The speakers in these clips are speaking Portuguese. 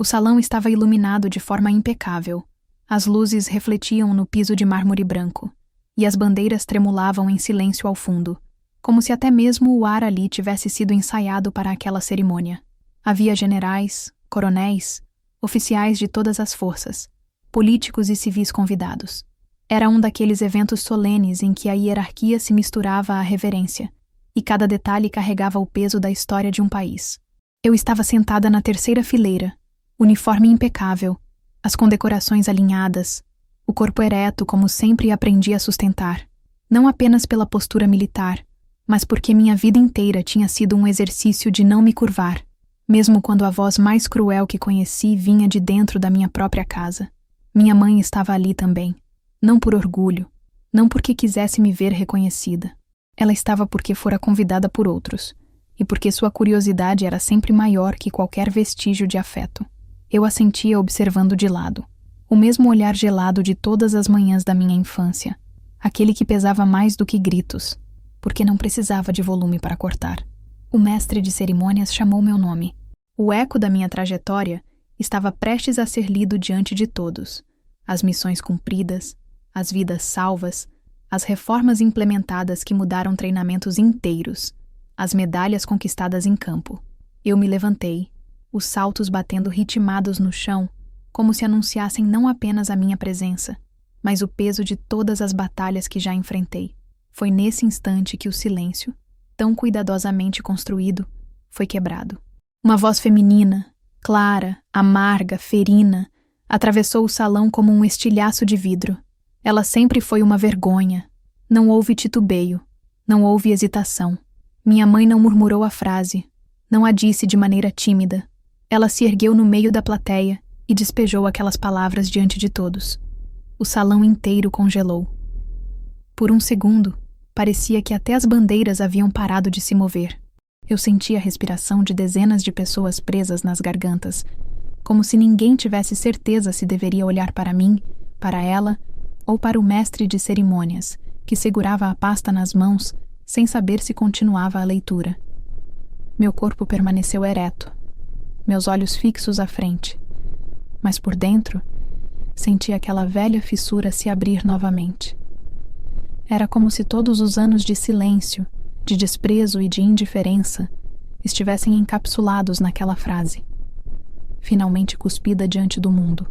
O salão estava iluminado de forma impecável. As luzes refletiam no piso de mármore branco, e as bandeiras tremulavam em silêncio ao fundo, como se até mesmo o ar ali tivesse sido ensaiado para aquela cerimônia. Havia generais, coronéis, oficiais de todas as forças, políticos e civis convidados. Era um daqueles eventos solenes em que a hierarquia se misturava à reverência, e cada detalhe carregava o peso da história de um país. Eu estava sentada na terceira fileira, uniforme impecável, as condecorações alinhadas, o corpo ereto como sempre aprendi a sustentar, não apenas pela postura militar, mas porque minha vida inteira tinha sido um exercício de não me curvar, mesmo quando a voz mais cruel que conheci vinha de dentro da minha própria casa. Minha mãe estava ali também, não por orgulho, não porque quisesse me ver reconhecida. Ela estava porque fora convidada por outros, e porque sua curiosidade era sempre maior que qualquer vestígio de afeto. Eu a sentia observando de lado, o mesmo olhar gelado de todas as manhãs da minha infância, aquele que pesava mais do que gritos, porque não precisava de volume para cortar. O mestre de cerimônias chamou meu nome. O eco da minha trajetória estava prestes a ser lido diante de todos. As missões cumpridas, as vidas salvas, as reformas implementadas que mudaram treinamentos inteiros, as medalhas conquistadas em campo. Eu me levantei, os saltos batendo ritmados no chão, como se anunciassem não apenas a minha presença, mas o peso de todas as batalhas que já enfrentei. Foi nesse instante que o silêncio, tão cuidadosamente construído, foi quebrado. Uma voz feminina, clara, amarga, ferina, atravessou o salão como um estilhaço de vidro. Ela sempre foi uma vergonha. Não houve titubeio, não houve hesitação. Minha mãe não murmurou a frase, não a disse de maneira tímida. Ela se ergueu no meio da plateia e despejou aquelas palavras diante de todos. O salão inteiro congelou. Por um segundo, parecia que até as bandeiras haviam parado de se mover. Eu sentia a respiração de dezenas de pessoas presas nas gargantas, como se ninguém tivesse certeza se deveria olhar para mim, para ela ou para o mestre de cerimônias, que segurava a pasta nas mãos, sem saber se continuava a leitura. Meu corpo permaneceu ereto, meus olhos fixos à frente, mas por dentro, senti aquela velha fissura se abrir novamente. Era como se todos os anos de silêncio, de desprezo e de indiferença estivessem encapsulados naquela frase, finalmente cuspida diante do mundo.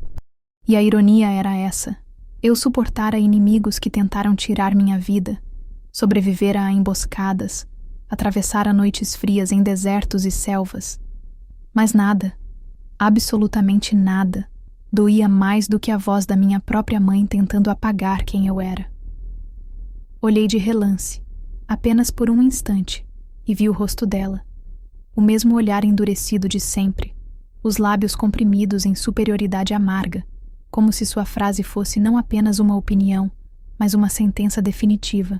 E a ironia era essa: eu suportara inimigos que tentaram tirar minha vida, sobrevivera a emboscadas, atravessara noites frias em desertos e selvas. Mas nada, absolutamente nada, doía mais do que a voz da minha própria mãe tentando apagar quem eu era. Olhei de relance, apenas por um instante, e vi o rosto dela, o mesmo olhar endurecido de sempre, os lábios comprimidos em superioridade amarga, como se sua frase fosse não apenas uma opinião, mas uma sentença definitiva.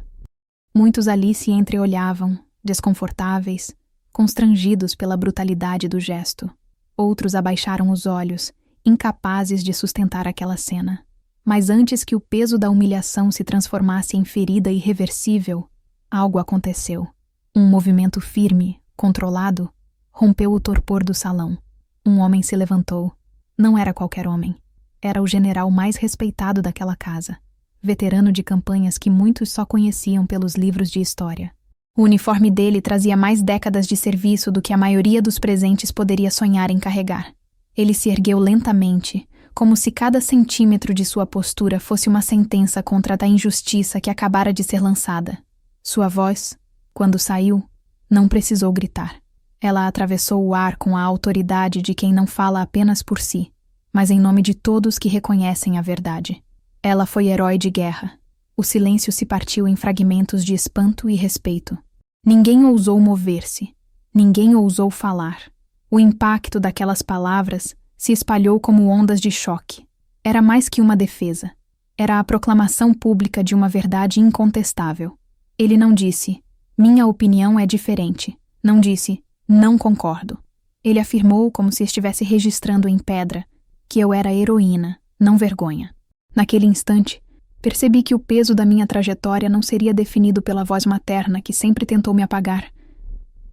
Muitos ali se entreolhavam, desconfortáveis, constrangidos pela brutalidade do gesto. Outros abaixaram os olhos, incapazes de sustentar aquela cena. Mas antes que o peso da humilhação se transformasse em ferida irreversível, algo aconteceu. Um movimento firme, controlado, rompeu o torpor do salão. Um homem se levantou. Não era qualquer homem. Era o general mais respeitado daquela casa, veterano de campanhas que muitos só conheciam pelos livros de história. O uniforme dele trazia mais décadas de serviço do que a maioria dos presentes poderia sonhar em carregar. Ele se ergueu lentamente, como se cada centímetro de sua postura fosse uma sentença contra a injustiça que acabara de ser lançada. Sua voz, quando saiu, não precisou gritar. Ela atravessou o ar com a autoridade de quem não fala apenas por si, mas em nome de todos que reconhecem a verdade. Ela foi herói de guerra. O silêncio se partiu em fragmentos de espanto e respeito. Ninguém ousou mover-se. Ninguém ousou falar. O impacto daquelas palavras se espalhou como ondas de choque. Era mais que uma defesa. Era a proclamação pública de uma verdade incontestável. Ele não disse, minha opinião é diferente. Não disse, não concordo. Ele afirmou, como se estivesse registrando em pedra, que eu era heroína, não vergonha. Naquele instante, percebi que o peso da minha trajetória não seria definido pela voz materna que sempre tentou me apagar,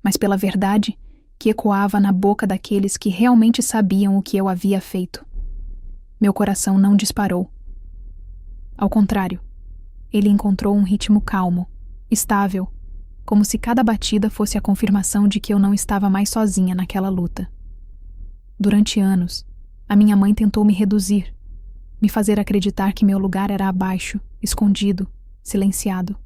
mas pela verdade que ecoava na boca daqueles que realmente sabiam o que eu havia feito. Meu coração não disparou. Ao contrário, ele encontrou um ritmo calmo, estável, como se cada batida fosse a confirmação de que eu não estava mais sozinha naquela luta. Durante anos, a minha mãe tentou me reduzir, me fazer acreditar que meu lugar era abaixo, escondido, silenciado.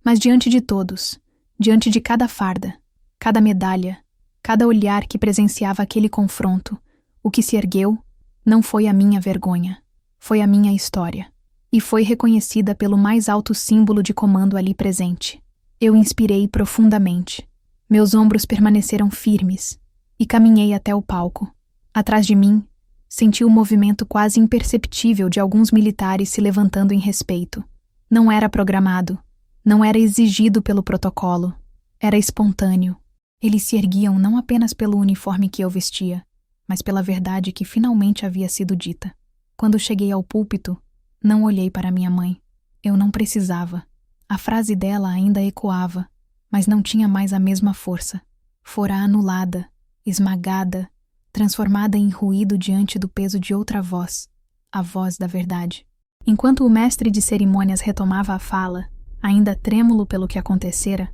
Mas diante de todos, diante de cada farda, cada medalha, cada olhar que presenciava aquele confronto, o que se ergueu não foi a minha vergonha, foi a minha história, e foi reconhecida pelo mais alto símbolo de comando ali presente. Eu inspirei profundamente. Meus ombros permaneceram firmes e caminhei até o palco. Atrás de mim, senti o movimento quase imperceptível de alguns militares se levantando em respeito. Não era programado, não era exigido pelo protocolo, era espontâneo. Eles se erguiam não apenas pelo uniforme que eu vestia, mas pela verdade que finalmente havia sido dita. Quando cheguei ao púlpito, não olhei para minha mãe. Eu não precisava. A frase dela ainda ecoava, mas não tinha mais a mesma força. Fora anulada, esmagada, transformada em ruído diante do peso de outra voz, a voz da verdade. Enquanto o mestre de cerimônias retomava a fala, ainda trêmulo pelo que acontecera,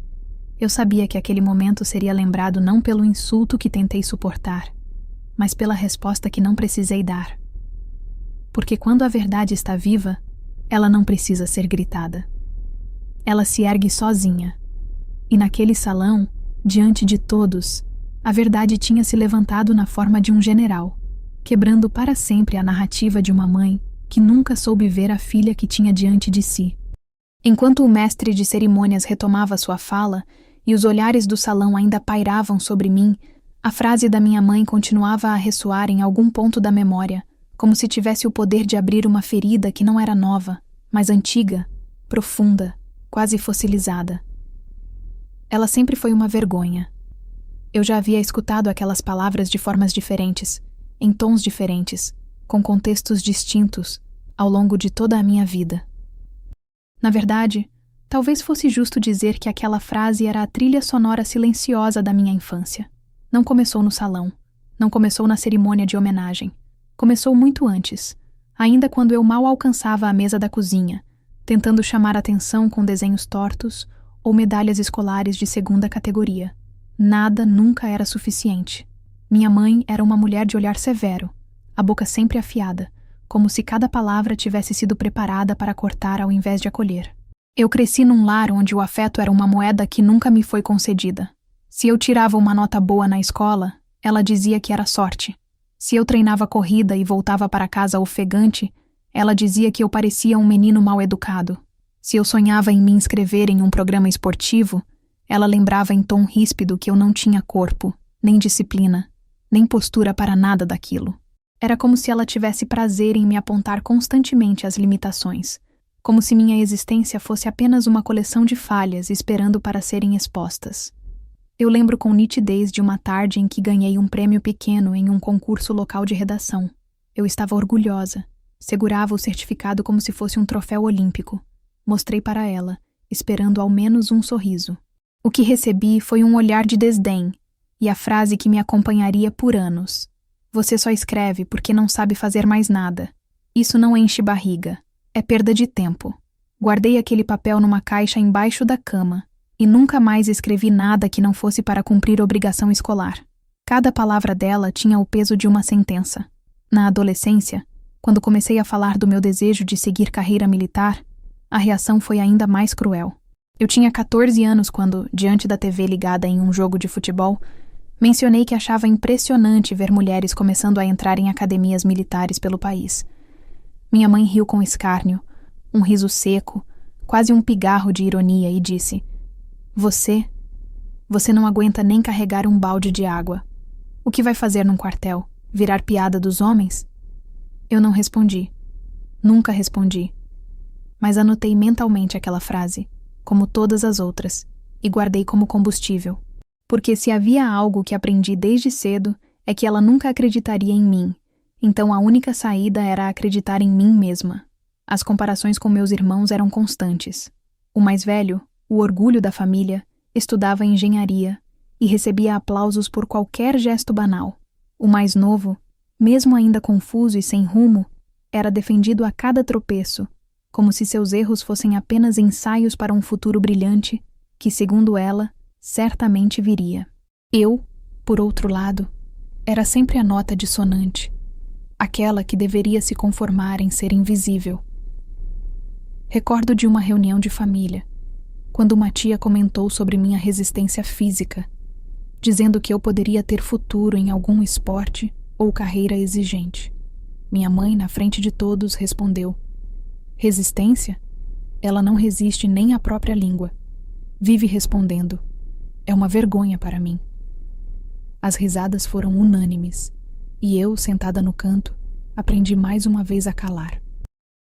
eu sabia que aquele momento seria lembrado não pelo insulto que tentei suportar, mas pela resposta que não precisei dar. Porque quando a verdade está viva, ela não precisa ser gritada. Ela se ergue sozinha. E naquele salão, diante de todos, a verdade tinha se levantado na forma de um general, quebrando para sempre a narrativa de uma mãe que nunca soube ver a filha que tinha diante de si. Enquanto o mestre de cerimônias retomava sua fala e os olhares do salão ainda pairavam sobre mim, a frase da minha mãe continuava a ressoar em algum ponto da memória, como se tivesse o poder de abrir uma ferida que não era nova, mas antiga, profunda, quase fossilizada. Ela sempre foi uma vergonha. Eu já havia escutado aquelas palavras de formas diferentes, em tons diferentes, com contextos distintos, ao longo de toda a minha vida. Na verdade, talvez fosse justo dizer que aquela frase era a trilha sonora silenciosa da minha infância. Não começou no salão, não começou na cerimônia de homenagem. Começou muito antes, ainda quando eu mal alcançava a mesa da cozinha, tentando chamar atenção com desenhos tortos ou medalhas escolares de segunda categoria. Nada nunca era suficiente. Minha mãe era uma mulher de olhar severo, a boca sempre afiada, como se cada palavra tivesse sido preparada para cortar ao invés de acolher. Eu cresci num lar onde o afeto era uma moeda que nunca me foi concedida. Se eu tirava uma nota boa na escola, ela dizia que era sorte. Se eu treinava corrida e voltava para casa ofegante, ela dizia que eu parecia um menino mal educado. Se eu sonhava em me inscrever em um programa esportivo, ela lembrava em tom ríspido que eu não tinha corpo, nem disciplina, nem postura para nada daquilo. Era como se ela tivesse prazer em me apontar constantemente as limitações, como se minha existência fosse apenas uma coleção de falhas esperando para serem expostas. Eu lembro com nitidez de uma tarde em que ganhei um prêmio pequeno em um concurso local de redação. Eu estava orgulhosa, segurava o certificado como se fosse um troféu olímpico. Mostrei para ela, esperando ao menos um sorriso. O que recebi foi um olhar de desdém e a frase que me acompanharia por anos. Você só escreve porque não sabe fazer mais nada. Isso não enche barriga. É perda de tempo. Guardei aquele papel numa caixa embaixo da cama e nunca mais escrevi nada que não fosse para cumprir obrigação escolar. Cada palavra dela tinha o peso de uma sentença. Na adolescência, quando comecei a falar do meu desejo de seguir carreira militar, a reação foi ainda mais cruel. Eu tinha 14 anos quando, diante da TV ligada em um jogo de futebol, mencionei que achava impressionante ver mulheres começando a entrar em academias militares pelo país. Minha mãe riu com escárnio, um riso seco, quase um pigarro de ironia, e disse: Você não aguenta nem carregar um balde de água. O que vai fazer num quartel? Virar piada dos homens? Eu não respondi. Nunca respondi. Mas anotei mentalmente aquela frase, como todas as outras, e guardei como combustível. Porque se havia algo que aprendi desde cedo, é que ela nunca acreditaria em mim. Então a única saída era acreditar em mim mesma. As comparações com meus irmãos eram constantes. O mais velho, o orgulho da família, estudava engenharia, e recebia aplausos por qualquer gesto banal. O mais novo, mesmo ainda confuso e sem rumo, era defendido a cada tropeço, como se seus erros fossem apenas ensaios para um futuro brilhante que, segundo ela, certamente viria. Eu, por outro lado, era sempre a nota dissonante, aquela que deveria se conformar em ser invisível. Recordo de uma reunião de família, quando uma tia comentou sobre minha resistência física, dizendo que eu poderia ter futuro em algum esporte ou carreira exigente. Minha mãe, na frente de todos, respondeu: resistência? Ela não resiste nem à própria língua. Vive respondendo: é uma vergonha para mim. As risadas foram unânimes, e eu, sentada no canto, aprendi mais uma vez a calar.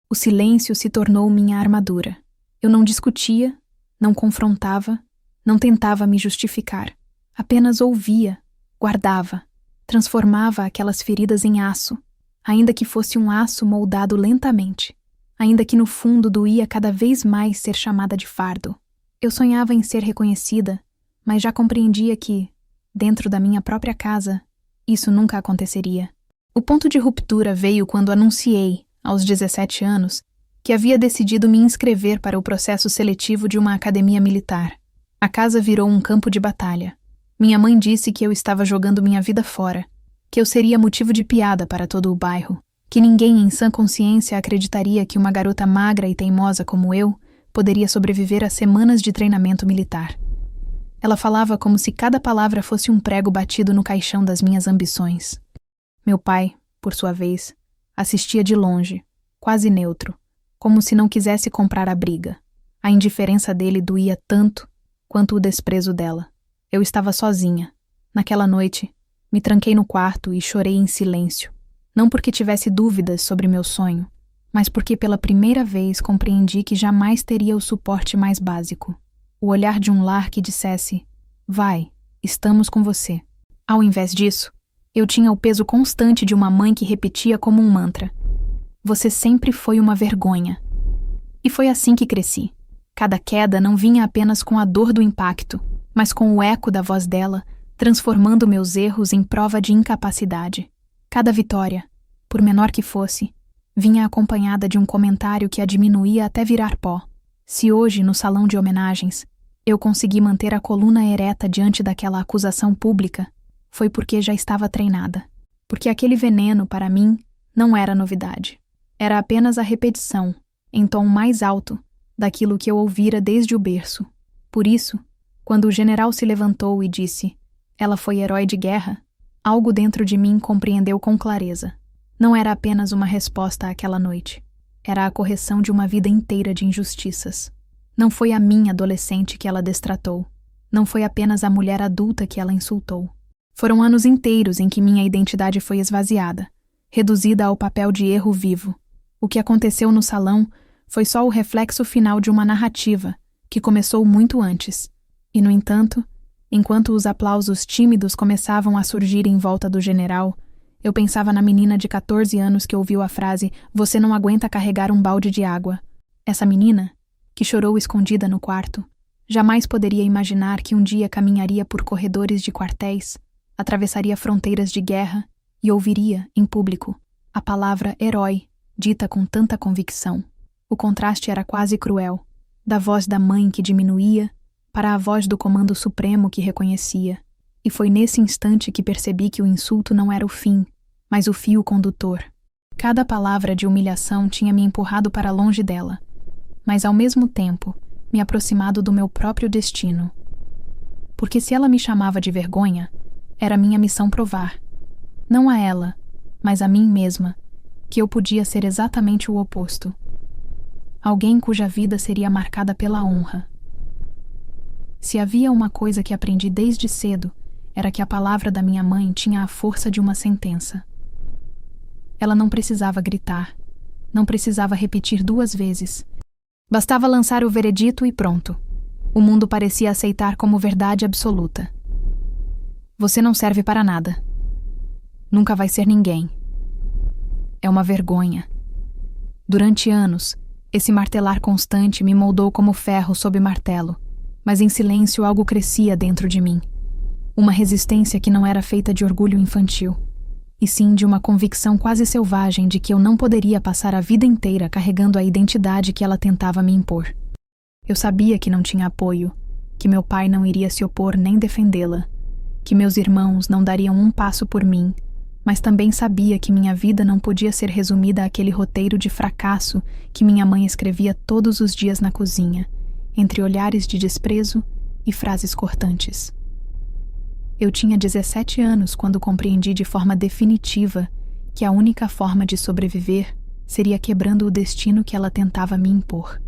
O silêncio se tornou minha armadura. Eu não discutia, não confrontava, não tentava me justificar. Apenas ouvia, guardava, transformava aquelas feridas em aço, ainda que fosse um aço moldado lentamente, ainda que no fundo doía cada vez mais ser chamada de fardo. Eu sonhava em ser reconhecida, mas já compreendia que, dentro da minha própria casa, isso nunca aconteceria. O ponto de ruptura veio quando anunciei, aos 17 anos, que havia decidido me inscrever para o processo seletivo de uma academia militar. A casa virou um campo de batalha. Minha mãe disse que eu estava jogando minha vida fora, que eu seria motivo de piada para todo o bairro, que ninguém em sã consciência acreditaria que uma garota magra e teimosa como eu poderia sobreviver a semanas de treinamento militar. Ela falava como se cada palavra fosse um prego batido no caixão das minhas ambições. Meu pai, por sua vez, assistia de longe, quase neutro, como se não quisesse comprar a briga. A indiferença dele doía tanto quanto o desprezo dela. Eu estava sozinha. Naquela noite, me tranquei no quarto e chorei em silêncio. Não porque tivesse dúvidas sobre meu sonho, mas porque pela primeira vez compreendi que jamais teria o suporte mais básico. O olhar de um lar que dissesse: vai, estamos com você. Ao invés disso, eu tinha o peso constante de uma mãe que repetia como um mantra: você sempre foi uma vergonha. E foi assim que cresci. Cada queda não vinha apenas com a dor do impacto, mas com o eco da voz dela, transformando meus erros em prova de incapacidade. Cada vitória, por menor que fosse, vinha acompanhada de um comentário que a diminuía até virar pó. Se hoje, no salão de homenagens, eu consegui manter a coluna ereta diante daquela acusação pública, foi porque já estava treinada. Porque aquele veneno, para mim, não era novidade. Era apenas a repetição, em tom mais alto, daquilo que eu ouvira desde o berço. Por isso, quando o general se levantou e disse: ela foi herói de guerra, algo dentro de mim compreendeu com clareza. Não era apenas uma resposta àquela noite. Era a correção de uma vida inteira de injustiças. Não foi a minha adolescente que ela destratou. Não foi apenas a mulher adulta que ela insultou. Foram anos inteiros em que minha identidade foi esvaziada, reduzida ao papel de erro vivo. O que aconteceu no salão foi só o reflexo final de uma narrativa que começou muito antes. E, no entanto, enquanto os aplausos tímidos começavam a surgir em volta do general, eu pensava na menina de 14 anos que ouviu a frase: você não aguenta carregar um balde de água. Essa menina, que chorou escondida no quarto, jamais poderia imaginar que um dia caminharia por corredores de quartéis, atravessaria fronteiras de guerra e ouviria, em público, a palavra herói, dita com tanta convicção. O contraste era quase cruel, da voz da mãe que diminuía para a voz do comando supremo que reconhecia. E foi nesse instante que percebi que o insulto não era o fim, mas o fio condutor. Cada palavra de humilhação tinha me empurrado para longe dela, mas ao mesmo tempo me aproximado do meu próprio destino. Porque se ela me chamava de vergonha, era minha missão provar, não a ela, mas a mim mesma, que eu podia ser exatamente o oposto. Alguém cuja vida seria marcada pela honra. Se havia uma coisa que aprendi desde cedo, era que a palavra da minha mãe tinha a força de uma sentença. Ela não precisava gritar, não precisava repetir 2 vezes. Bastava lançar o veredito e pronto. O mundo parecia aceitar como verdade absoluta. Você não serve para nada. Nunca vai ser ninguém. É uma vergonha. Durante anos, esse martelar constante me moldou como ferro sob martelo, mas em silêncio algo crescia dentro de mim. Uma resistência que não era feita de orgulho infantil, e sim de uma convicção quase selvagem de que eu não poderia passar a vida inteira carregando a identidade que ela tentava me impor. Eu sabia que não tinha apoio, que meu pai não iria se opor nem defendê-la, que meus irmãos não dariam um passo por mim, mas também sabia que minha vida não podia ser resumida àquele roteiro de fracasso que minha mãe escrevia todos os dias na cozinha, entre olhares de desprezo e frases cortantes. Eu tinha 17 anos quando compreendi de forma definitiva que a única forma de sobreviver seria quebrando o destino que ela tentava me impor.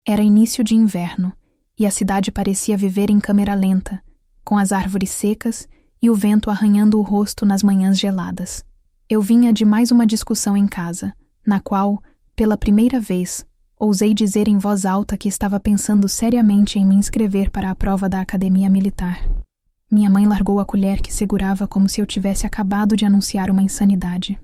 Era início de inverno e a cidade parecia viver em câmera lenta, com as árvores secas e o vento arranhando o rosto nas manhãs geladas. Eu vinha de mais uma discussão em casa, na qual, pela primeira vez, ousei dizer em voz alta que estava pensando seriamente em me inscrever para a prova da academia militar. Minha mãe largou a colher que segurava como se eu tivesse acabado de anunciar uma insanidade.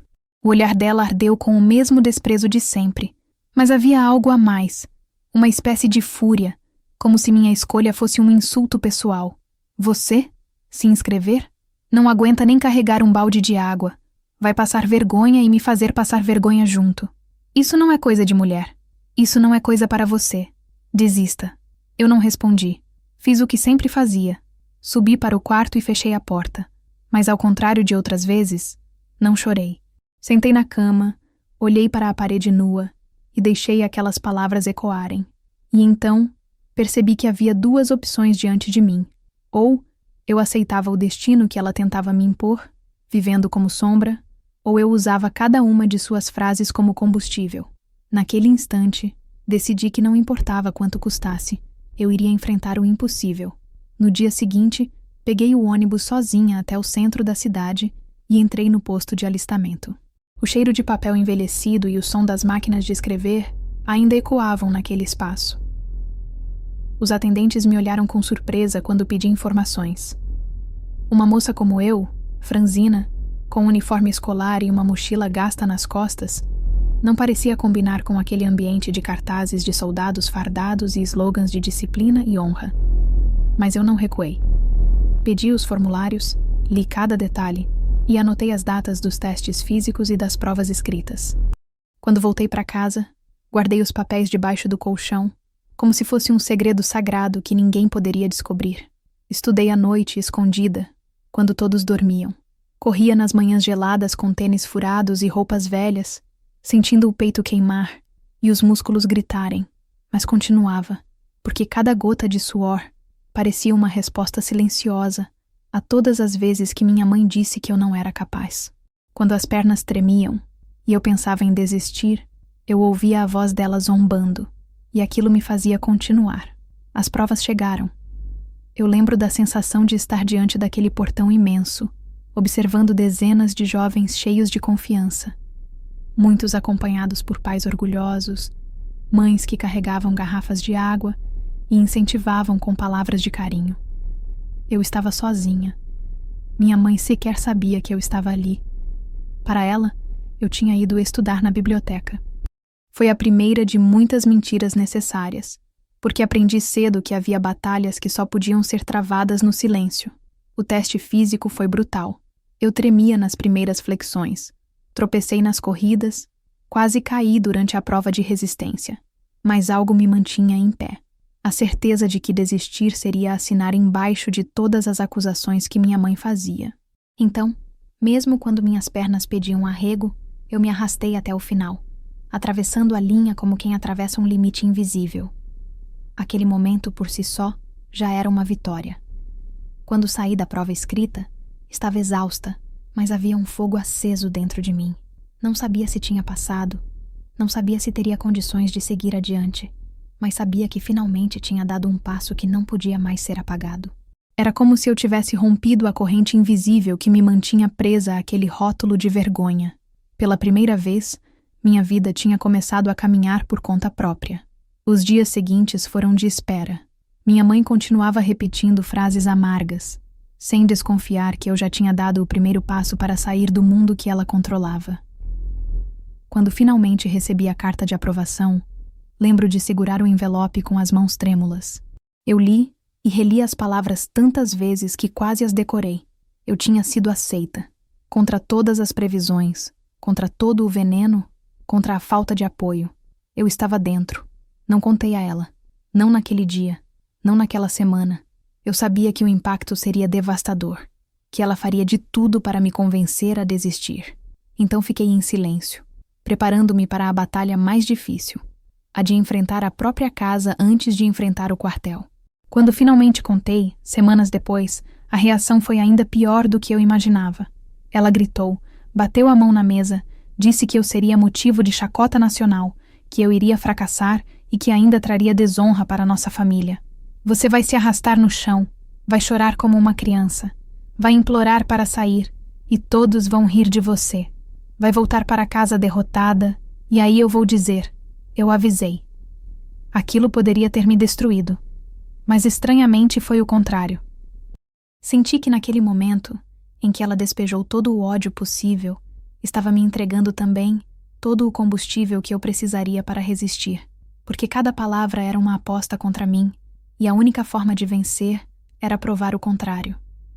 O olhar dela ardeu com o mesmo desprezo de sempre, mas havia algo a mais, uma espécie de fúria, como se minha escolha fosse um insulto pessoal. Você? Se inscrever? Não aguenta nem carregar um balde de água. Vai passar vergonha e me fazer passar vergonha junto. Isso não é coisa de mulher. Isso não é coisa para você. Desista. Eu não respondi. Fiz o que sempre fazia. Subi para o quarto e fechei a porta. Mas ao contrário de outras vezes, não chorei. Sentei na cama, olhei para a parede nua e deixei aquelas palavras ecoarem. E então, percebi que havia duas opções diante de mim. Ou eu aceitava o destino que ela tentava me impor, vivendo como sombra, ou eu usava cada uma de suas frases como combustível. Naquele instante, decidi que não importava quanto custasse, eu iria enfrentar o impossível. No dia seguinte, peguei o ônibus sozinha até o centro da cidade e entrei no posto de alistamento. O cheiro de papel envelhecido e o som das máquinas de escrever ainda ecoavam naquele espaço. Os atendentes me olharam com surpresa quando pedi informações. Uma moça como eu, franzina, com um uniforme escolar e uma mochila gasta nas costas, não parecia combinar com aquele ambiente de cartazes de soldados fardados e slogans de disciplina e honra. Mas eu não recuei. Pedi os formulários, li cada detalhe e anotei as datas dos testes físicos e das provas escritas. Quando voltei para casa, guardei os papéis debaixo do colchão, como se fosse um segredo sagrado que ninguém poderia descobrir. Estudei à noite, escondida, quando todos dormiam. Corria nas manhãs geladas com tênis furados e roupas velhas, sentindo o peito queimar e os músculos gritarem, mas continuava, porque cada gota de suor parecia uma resposta silenciosa a todas as vezes que minha mãe disse que eu não era capaz. Quando as pernas tremiam e eu pensava em desistir, eu ouvia a voz dela zombando, e aquilo me fazia continuar. As provas chegaram. Eu lembro da sensação de estar diante daquele portão imenso, observando dezenas de jovens cheios de confiança, muitos acompanhados por pais orgulhosos, mães que carregavam garrafas de água e incentivavam com palavras de carinho. Eu estava sozinha. Minha mãe sequer sabia que eu estava ali. Para ela, eu tinha ido estudar na biblioteca. Foi a primeira de muitas mentiras necessárias, porque aprendi cedo que havia batalhas que só podiam ser travadas no silêncio. O teste físico foi brutal. Eu tremia nas primeiras flexões, tropecei nas corridas, quase caí durante a prova de resistência, mas algo me mantinha em pé. A certeza de que desistir seria assinar embaixo de todas as acusações que minha mãe fazia. Então, mesmo quando minhas pernas pediam arrego, eu me arrastei até o final, atravessando a linha como quem atravessa um limite invisível. Aquele momento por si só já era uma vitória. Quando saí da prova escrita, estava exausta, mas havia um fogo aceso dentro de mim. Não sabia se tinha passado, não sabia se teria condições de seguir adiante, mas sabia que finalmente tinha dado um passo que não podia mais ser apagado. Era como se eu tivesse rompido a corrente invisível que me mantinha presa àquele rótulo de vergonha. Pela primeira vez, minha vida tinha começado a caminhar por conta própria. Os dias seguintes foram de espera. Minha mãe continuava repetindo frases amargas, sem desconfiar que eu já tinha dado o primeiro passo para sair do mundo que ela controlava. Quando finalmente recebi a carta de aprovação, lembro de segurar o envelope com as mãos trêmulas. Eu li e reli as palavras tantas vezes que quase as decorei. Eu tinha sido aceita. Contra todas as previsões, contra todo o veneno, contra a falta de apoio. Eu estava dentro. Não contei a ela. Não naquele dia. Não naquela semana. Eu sabia que o impacto seria devastador. Que ela faria de tudo para me convencer a desistir. Então fiquei em silêncio, preparando-me para a batalha mais difícil, a de enfrentar a própria casa antes de enfrentar o quartel. Quando finalmente contei, semanas depois, a reação foi ainda pior do que eu imaginava. Ela gritou, bateu a mão na mesa, disse que eu seria motivo de chacota nacional, que eu iria fracassar e que ainda traria desonra para nossa família. Você vai se arrastar no chão, vai chorar como uma criança, vai implorar para sair, e todos vão rir de você. Vai voltar para casa derrotada, e aí eu vou dizer, eu avisei. Aquilo poderia ter me destruído, mas estranhamente foi o contrário. Senti que naquele momento, em que ela despejou todo o ódio possível, estava me entregando também todo o combustível que eu precisaria para resistir, porque cada palavra era uma aposta contra mim, e a única forma de vencer era provar o contrário.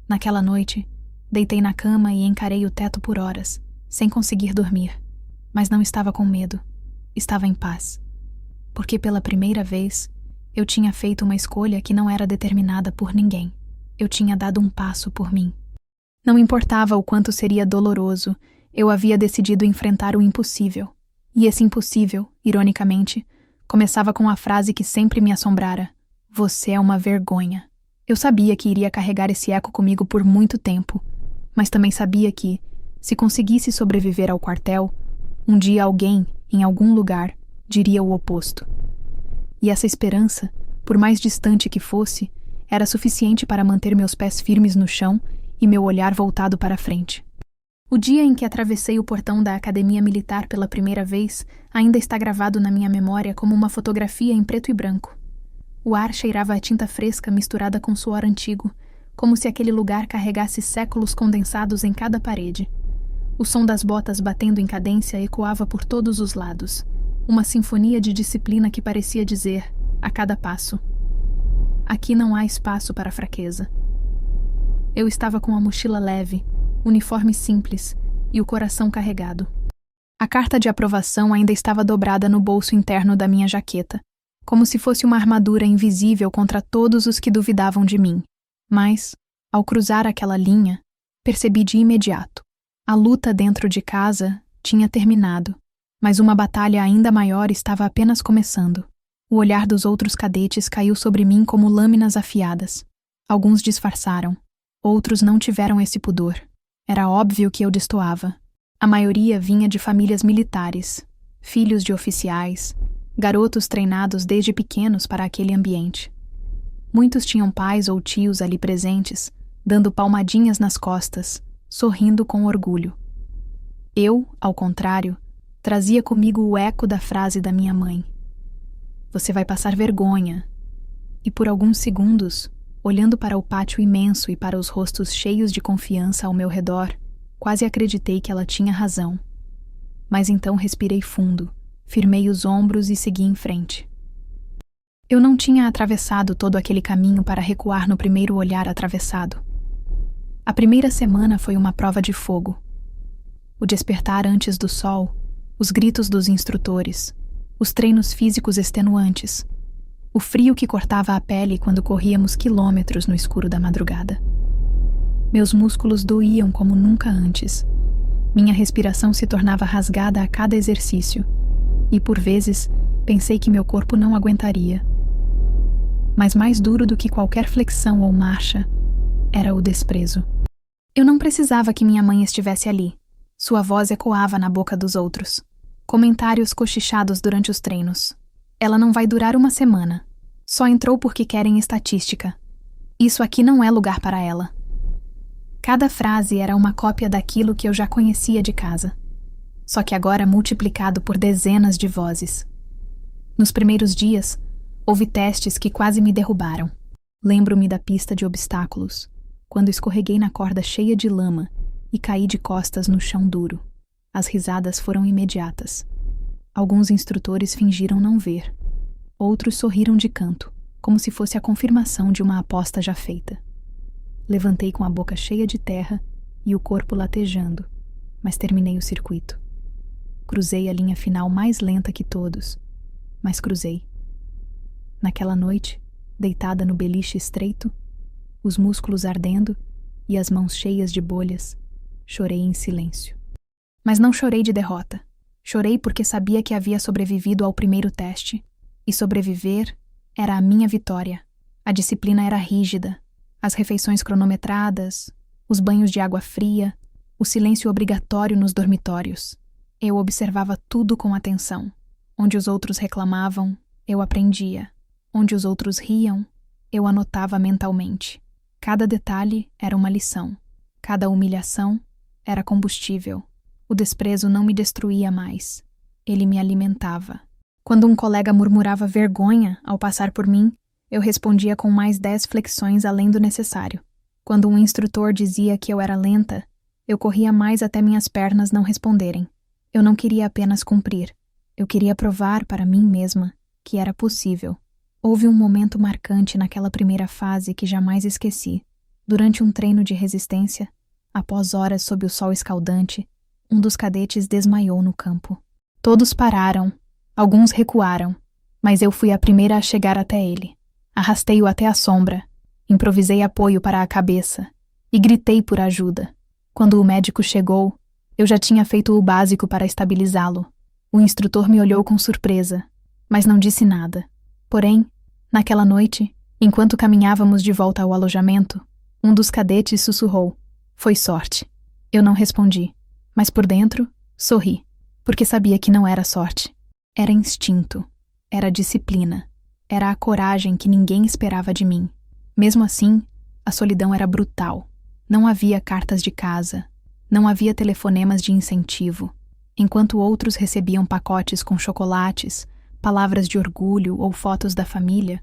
Naquela noite, deitei na cama e encarei o teto por horas, sem conseguir dormir, mas não estava com medo, estava em paz, porque pela primeira vez eu tinha feito uma escolha que não era determinada por ninguém. Eu tinha dado um passo por mim. Não importava o quanto seria doloroso, eu havia decidido enfrentar o impossível. E esse impossível, ironicamente, começava com a frase que sempre me assombrara: "Você é uma vergonha." Eu sabia que iria carregar esse eco comigo por muito tempo, mas também sabia que, se conseguisse sobreviver ao quartel, um dia alguém, em algum lugar, diria o oposto. E essa esperança, por mais distante que fosse, era suficiente para manter meus pés firmes no chão e meu olhar voltado para a frente. O dia em que atravessei o portão da Academia Militar pela primeira vez ainda está gravado na minha memória como uma fotografia em preto e branco. O ar cheirava a tinta fresca misturada com suor antigo, como se aquele lugar carregasse séculos condensados em cada parede. O som das botas batendo em cadência ecoava por todos os lados, uma sinfonia de disciplina que parecia dizer, a cada passo: aqui não há espaço para fraqueza. Eu estava com a mochila leve, uniforme simples e o coração carregado. A carta de aprovação ainda estava dobrada no bolso interno da minha jaqueta, como se fosse uma armadura invisível contra todos os que duvidavam de mim. Mas, ao cruzar aquela linha, percebi de imediato. A luta dentro de casa tinha terminado, mas uma batalha ainda maior estava apenas começando. O olhar dos outros cadetes caiu sobre mim como lâminas afiadas. Alguns disfarçaram, outros não tiveram esse pudor. Era óbvio que eu destoava. A maioria vinha de famílias militares, filhos de oficiais, garotos treinados desde pequenos para aquele ambiente. Muitos tinham pais ou tios ali presentes, dando palmadinhas nas costas, sorrindo com orgulho. Eu, ao contrário, trazia comigo o eco da frase da minha mãe: "Você vai passar vergonha." E por alguns segundos, olhando para o pátio imenso e para os rostos cheios de confiança ao meu redor, quase acreditei que ela tinha razão. Mas então respirei fundo, firmei os ombros e segui em frente. Eu não tinha atravessado todo aquele caminho para recuar no primeiro olhar atravessado. A primeira semana foi uma prova de fogo. O despertar antes do sol, os gritos dos instrutores, os treinos físicos extenuantes, o frio que cortava a pele quando corríamos quilômetros no escuro da madrugada. Meus músculos doíam como nunca antes. Minha respiração se tornava rasgada a cada exercício, e por vezes pensei que meu corpo não aguentaria. Mas mais duro do que qualquer flexão ou marcha era o desprezo. Eu não precisava que minha mãe estivesse ali. Sua voz ecoava na boca dos outros. Comentários cochichados durante os treinos. Ela não vai durar uma semana. Só entrou porque querem estatística. Isso aqui não é lugar para ela. Cada frase era uma cópia daquilo que eu já conhecia de casa, só que agora multiplicado por dezenas de vozes. Nos primeiros dias, houve testes que quase me derrubaram. Lembro-me da pista de obstáculos, quando escorreguei na corda cheia de lama e caí de costas no chão duro. As risadas foram imediatas. Alguns instrutores fingiram não ver. Outros sorriram de canto, como se fosse a confirmação de uma aposta já feita. Levantei com a boca cheia de terra e o corpo latejando, mas terminei o circuito. Cruzei a linha final mais lenta que todos, mas cruzei. Naquela noite, deitada no beliche estreito, os músculos ardendo e as mãos cheias de bolhas, chorei em silêncio. Mas não chorei de derrota. Chorei porque sabia que havia sobrevivido ao primeiro teste, e sobreviver era a minha vitória. A disciplina era rígida, as refeições cronometradas, os banhos de água fria, o silêncio obrigatório nos dormitórios. Eu observava tudo com atenção. Onde os outros reclamavam, eu aprendia. Onde os outros riam, eu anotava mentalmente. Cada detalhe era uma lição. Cada humilhação era combustível. O desprezo não me destruía mais. Ele me alimentava. Quando um colega murmurava vergonha ao passar por mim, eu respondia com mais 10 flexões além do necessário. Quando um instrutor dizia que eu era lenta, eu corria mais até minhas pernas não responderem. Eu não queria apenas cumprir. Eu queria provar para mim mesma que era possível. Houve um momento marcante naquela primeira fase que jamais esqueci. Durante um treino de resistência, após horas sob o sol escaldante, um dos cadetes desmaiou no campo. Todos pararam, alguns recuaram, mas eu fui a primeira a chegar até ele. Arrastei-o até a sombra, improvisei apoio para a cabeça e gritei por ajuda. Quando o médico chegou, eu já tinha feito o básico para estabilizá-lo. O instrutor me olhou com surpresa, mas não disse nada. Porém, naquela noite, enquanto caminhávamos de volta ao alojamento, um dos cadetes sussurrou: "Foi sorte." Eu não respondi, mas por dentro, sorri, porque sabia que não era sorte. Era instinto, era disciplina, era a coragem que ninguém esperava de mim. Mesmo assim, a solidão era brutal. Não havia cartas de casa, não havia telefonemas de incentivo. Enquanto outros recebiam pacotes com chocolates, palavras de orgulho ou fotos da família,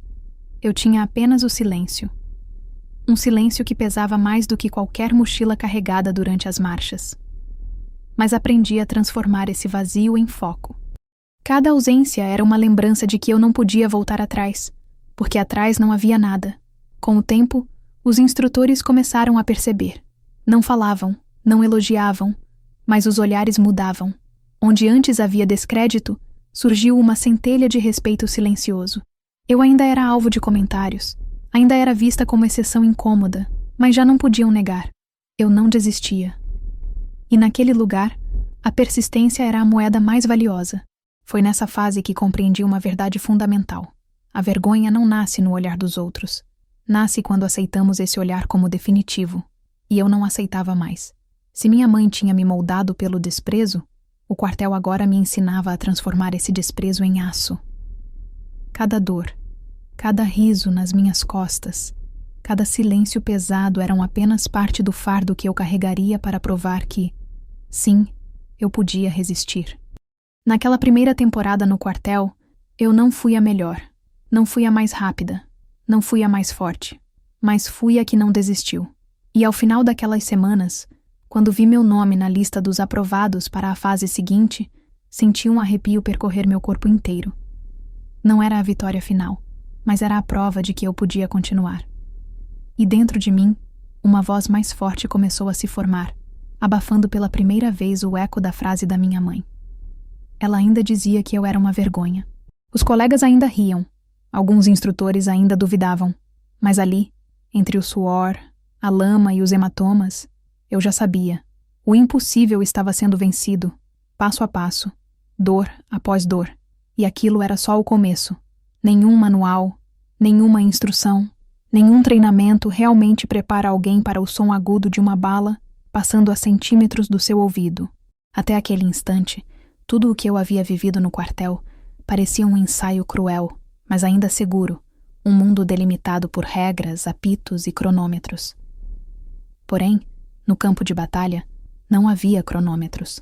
eu tinha apenas o silêncio. Um silêncio que pesava mais do que qualquer mochila carregada durante as marchas. Mas aprendi a transformar esse vazio em foco. Cada ausência era uma lembrança de que eu não podia voltar atrás, porque atrás não havia nada. Com o tempo, os instrutores começaram a perceber. Não falavam, não elogiavam, mas os olhares mudavam. Onde antes havia descrédito, surgiu uma centelha de respeito silencioso. Eu ainda era alvo de comentários, ainda era vista como exceção incômoda, mas já não podiam negar. Eu não desistia. E naquele lugar, a persistência era a moeda mais valiosa. Foi nessa fase que compreendi uma verdade fundamental. A vergonha não nasce no olhar dos outros. Nasce quando aceitamos esse olhar como definitivo. E eu não aceitava mais. Se minha mãe tinha me moldado pelo desprezo, o quartel agora me ensinava a transformar esse desprezo em aço. Cada dor, cada riso nas minhas costas, cada silêncio pesado eram apenas parte do fardo que eu carregaria para provar que, sim, eu podia resistir. Naquela primeira temporada no quartel, eu não fui a melhor, não fui a mais rápida, não fui a mais forte, mas fui a que não desistiu. E ao final daquelas semanas, quando vi meu nome na lista dos aprovados para a fase seguinte, senti um arrepio percorrer meu corpo inteiro. Não era a vitória final, mas era a prova de que eu podia continuar. E dentro de mim, uma voz mais forte começou a se formar, abafando pela primeira vez o eco da frase da minha mãe. Ela ainda dizia que eu era uma vergonha. Os colegas ainda riam, alguns instrutores ainda duvidavam, mas ali, entre o suor, a lama e os hematomas, eu já sabia. O impossível estava sendo vencido, passo a passo, dor após dor. E aquilo era só o começo. Nenhum manual, nenhuma instrução, nenhum treinamento realmente prepara alguém para o som agudo de uma bala passando a centímetros do seu ouvido. Até aquele instante, tudo o que eu havia vivido no quartel parecia um ensaio cruel, mas ainda seguro, um mundo delimitado por regras, apitos e cronômetros. Porém, no campo de batalha, não havia cronômetros.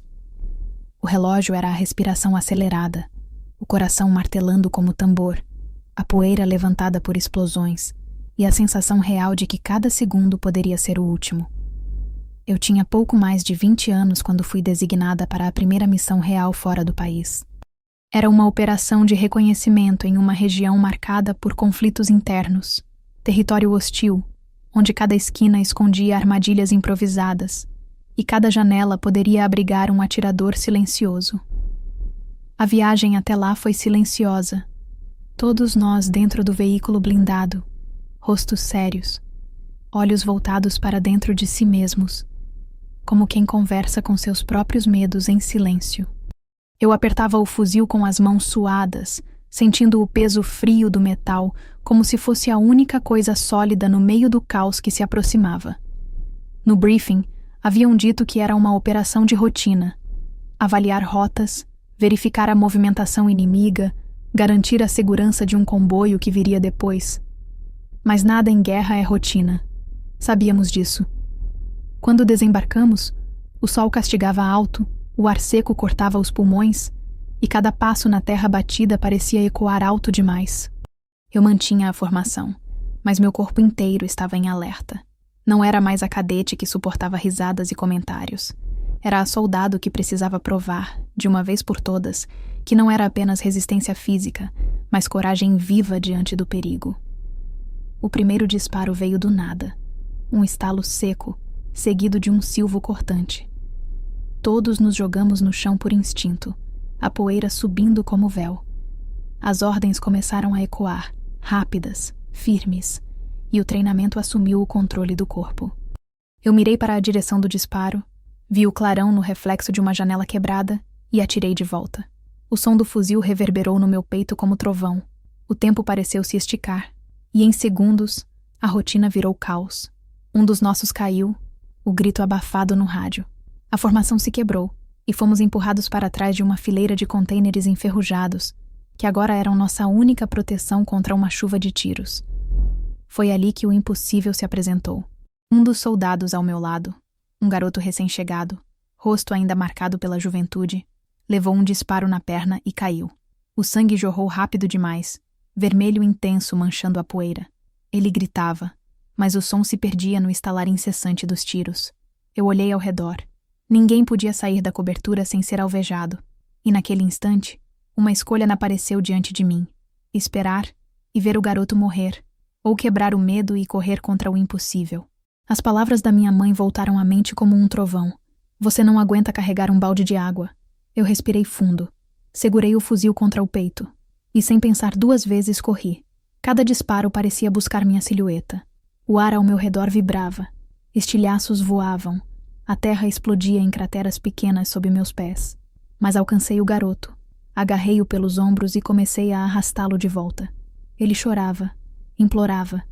O relógio era a respiração acelerada, o coração martelando como tambor, a poeira levantada por explosões e a sensação real de que cada segundo poderia ser o último. Eu tinha pouco mais de 20 anos quando fui designada para a primeira missão real fora do país. Era uma operação de reconhecimento em uma região marcada por conflitos internos, território hostil, onde cada esquina escondia armadilhas improvisadas e cada janela poderia abrigar um atirador silencioso. A viagem até lá foi silenciosa. Todos nós dentro do veículo blindado, rostos sérios, olhos voltados para dentro de si mesmos, como quem conversa com seus próprios medos em silêncio. Eu apertava o fuzil com as mãos suadas, sentindo o peso frio do metal, como se fosse a única coisa sólida no meio do caos que se aproximava. No briefing, haviam dito que era uma operação de rotina. Avaliar rotas, verificar a movimentação inimiga, garantir a segurança de um comboio que viria depois. Mas nada em guerra é rotina. Sabíamos disso. Quando desembarcamos, o sol castigava alto, o ar seco cortava os pulmões e cada passo na terra batida parecia ecoar alto demais. Eu mantinha a formação, mas meu corpo inteiro estava em alerta. Não era mais a cadete que suportava risadas e comentários. Era a soldado que precisava provar, de uma vez por todas, que não era apenas resistência física, mas coragem viva diante do perigo. O primeiro disparo veio do nada. Um estalo seco, seguido de um silvo cortante. Todos nos jogamos no chão por instinto, a poeira subindo como véu. As ordens começaram a ecoar, rápidas, firmes, e o treinamento assumiu o controle do corpo. Eu mirei para a direção do disparo, vi o clarão no reflexo de uma janela quebrada e atirei de volta. O som do fuzil reverberou no meu peito como trovão. O tempo pareceu se esticar, e em segundos, a rotina virou caos. Um dos nossos caiu, o grito abafado no rádio. A formação se quebrou e fomos empurrados para trás de uma fileira de contêineres enferrujados, que agora eram nossa única proteção contra uma chuva de tiros. Foi ali que o impossível se apresentou. Um dos soldados ao meu lado, um garoto recém-chegado, rosto ainda marcado pela juventude, levou um disparo na perna e caiu. O sangue jorrou rápido demais, vermelho intenso manchando a poeira. Ele gritava, mas o som se perdia no estalar incessante dos tiros. Eu olhei ao redor. Ninguém podia sair da cobertura sem ser alvejado. E naquele instante, uma escolha apareceu diante de mim. Esperar e ver o garoto morrer, ou quebrar o medo e correr contra o impossível. As palavras da minha mãe voltaram à mente como um trovão. Você não aguenta carregar um balde de água. Eu respirei fundo. Segurei o fuzil contra o peito. E sem pensar duas vezes corri. Cada disparo parecia buscar minha silhueta. O ar ao meu redor vibrava. Estilhaços voavam. A terra explodia em crateras pequenas sob meus pés. Mas alcancei o garoto. Agarrei-o pelos ombros e comecei a arrastá-lo de volta. Ele chorava, implorava.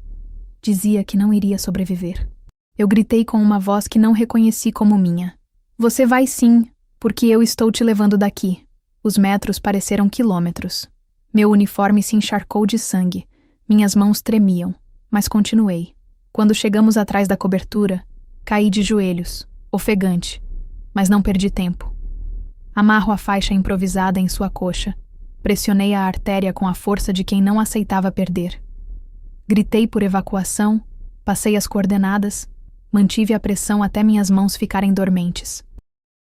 Dizia que não iria sobreviver. Eu gritei com uma voz que não reconheci como minha. Você vai sim, porque eu estou te levando daqui. Os metros pareceram quilômetros. Meu uniforme se encharcou de sangue. Minhas mãos tremiam, mas continuei. Quando chegamos atrás da cobertura, caí de joelhos, ofegante, mas não perdi tempo. Amarro a faixa improvisada em sua coxa. Pressionei a artéria com a força de quem não aceitava perder. Gritei por evacuação, passei as coordenadas, mantive a pressão até minhas mãos ficarem dormentes.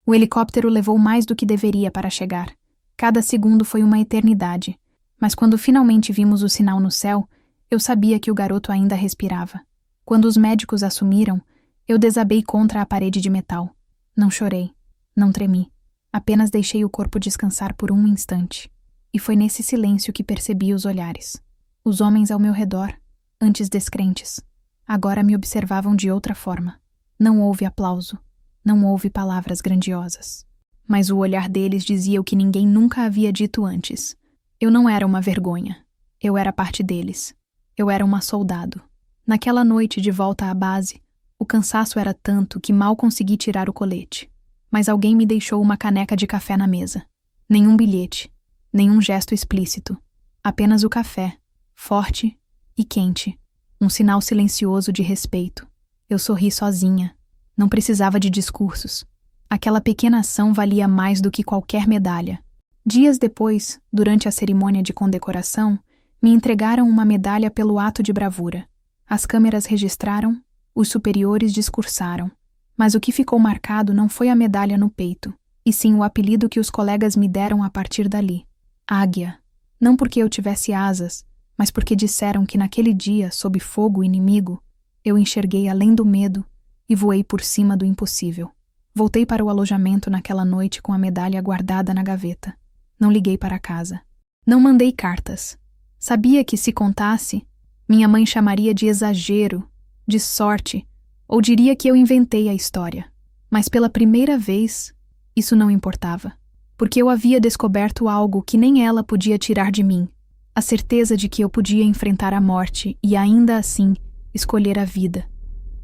O helicóptero levou mais do que deveria para chegar. Cada segundo foi uma eternidade, mas quando finalmente vimos o sinal no céu, eu sabia que o garoto ainda respirava. Quando os médicos assumiram, eu desabei contra a parede de metal. Não chorei, não tremi. Apenas deixei o corpo descansar por um instante. E foi nesse silêncio que percebi os olhares. Os homens ao meu redor, antes descrentes, agora me observavam de outra forma. Não houve aplauso, não houve palavras grandiosas. Mas o olhar deles dizia o que ninguém nunca havia dito antes. Eu não era uma vergonha. Eu era parte deles. Eu era uma soldado. Naquela noite de volta à base, o cansaço era tanto que mal consegui tirar o colete. Mas alguém me deixou uma caneca de café na mesa. Nenhum bilhete, nenhum gesto explícito. Apenas o café, forte e quente. Um sinal silencioso de respeito. Eu sorri sozinha. Não precisava de discursos. Aquela pequena ação valia mais do que qualquer medalha. Dias depois, durante a cerimônia de condecoração, me entregaram uma medalha pelo ato de bravura. As câmeras registraram, os superiores discursaram. Mas o que ficou marcado não foi a medalha no peito, e sim o apelido que os colegas me deram a partir dali. Águia, não porque eu tivesse asas, mas porque disseram que naquele dia, sob fogo inimigo, eu enxerguei além do medo e voei por cima do impossível. Voltei para o alojamento naquela noite com a medalha guardada na gaveta. Não liguei para casa. Não mandei cartas. Sabia que se contasse, minha mãe chamaria de exagero, de sorte, ou diria que eu inventei a história. Mas pela primeira vez, isso não importava, porque eu havia descoberto algo que nem ela podia tirar de mim, a certeza de que eu podia enfrentar a morte e ainda assim escolher a vida,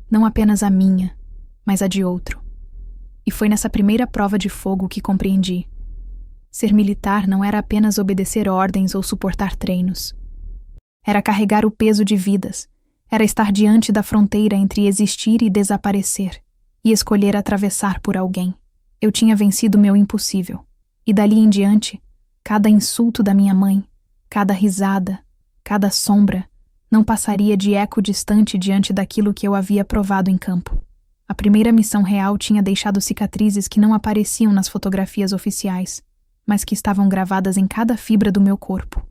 não apenas a minha, mas a de outro. E foi nessa primeira prova de fogo que compreendi. Ser militar não era apenas obedecer ordens ou suportar treinos. Era carregar o peso de vidas, era estar diante da fronteira entre existir e desaparecer, e escolher atravessar por alguém. Eu tinha vencido meu impossível, e dali em diante, cada insulto da minha mãe, cada risada, cada sombra, não passaria de eco distante diante daquilo que eu havia provado em campo. A primeira missão real tinha deixado cicatrizes que não apareciam nas fotografias oficiais, mas que estavam gravadas em cada fibra do meu corpo.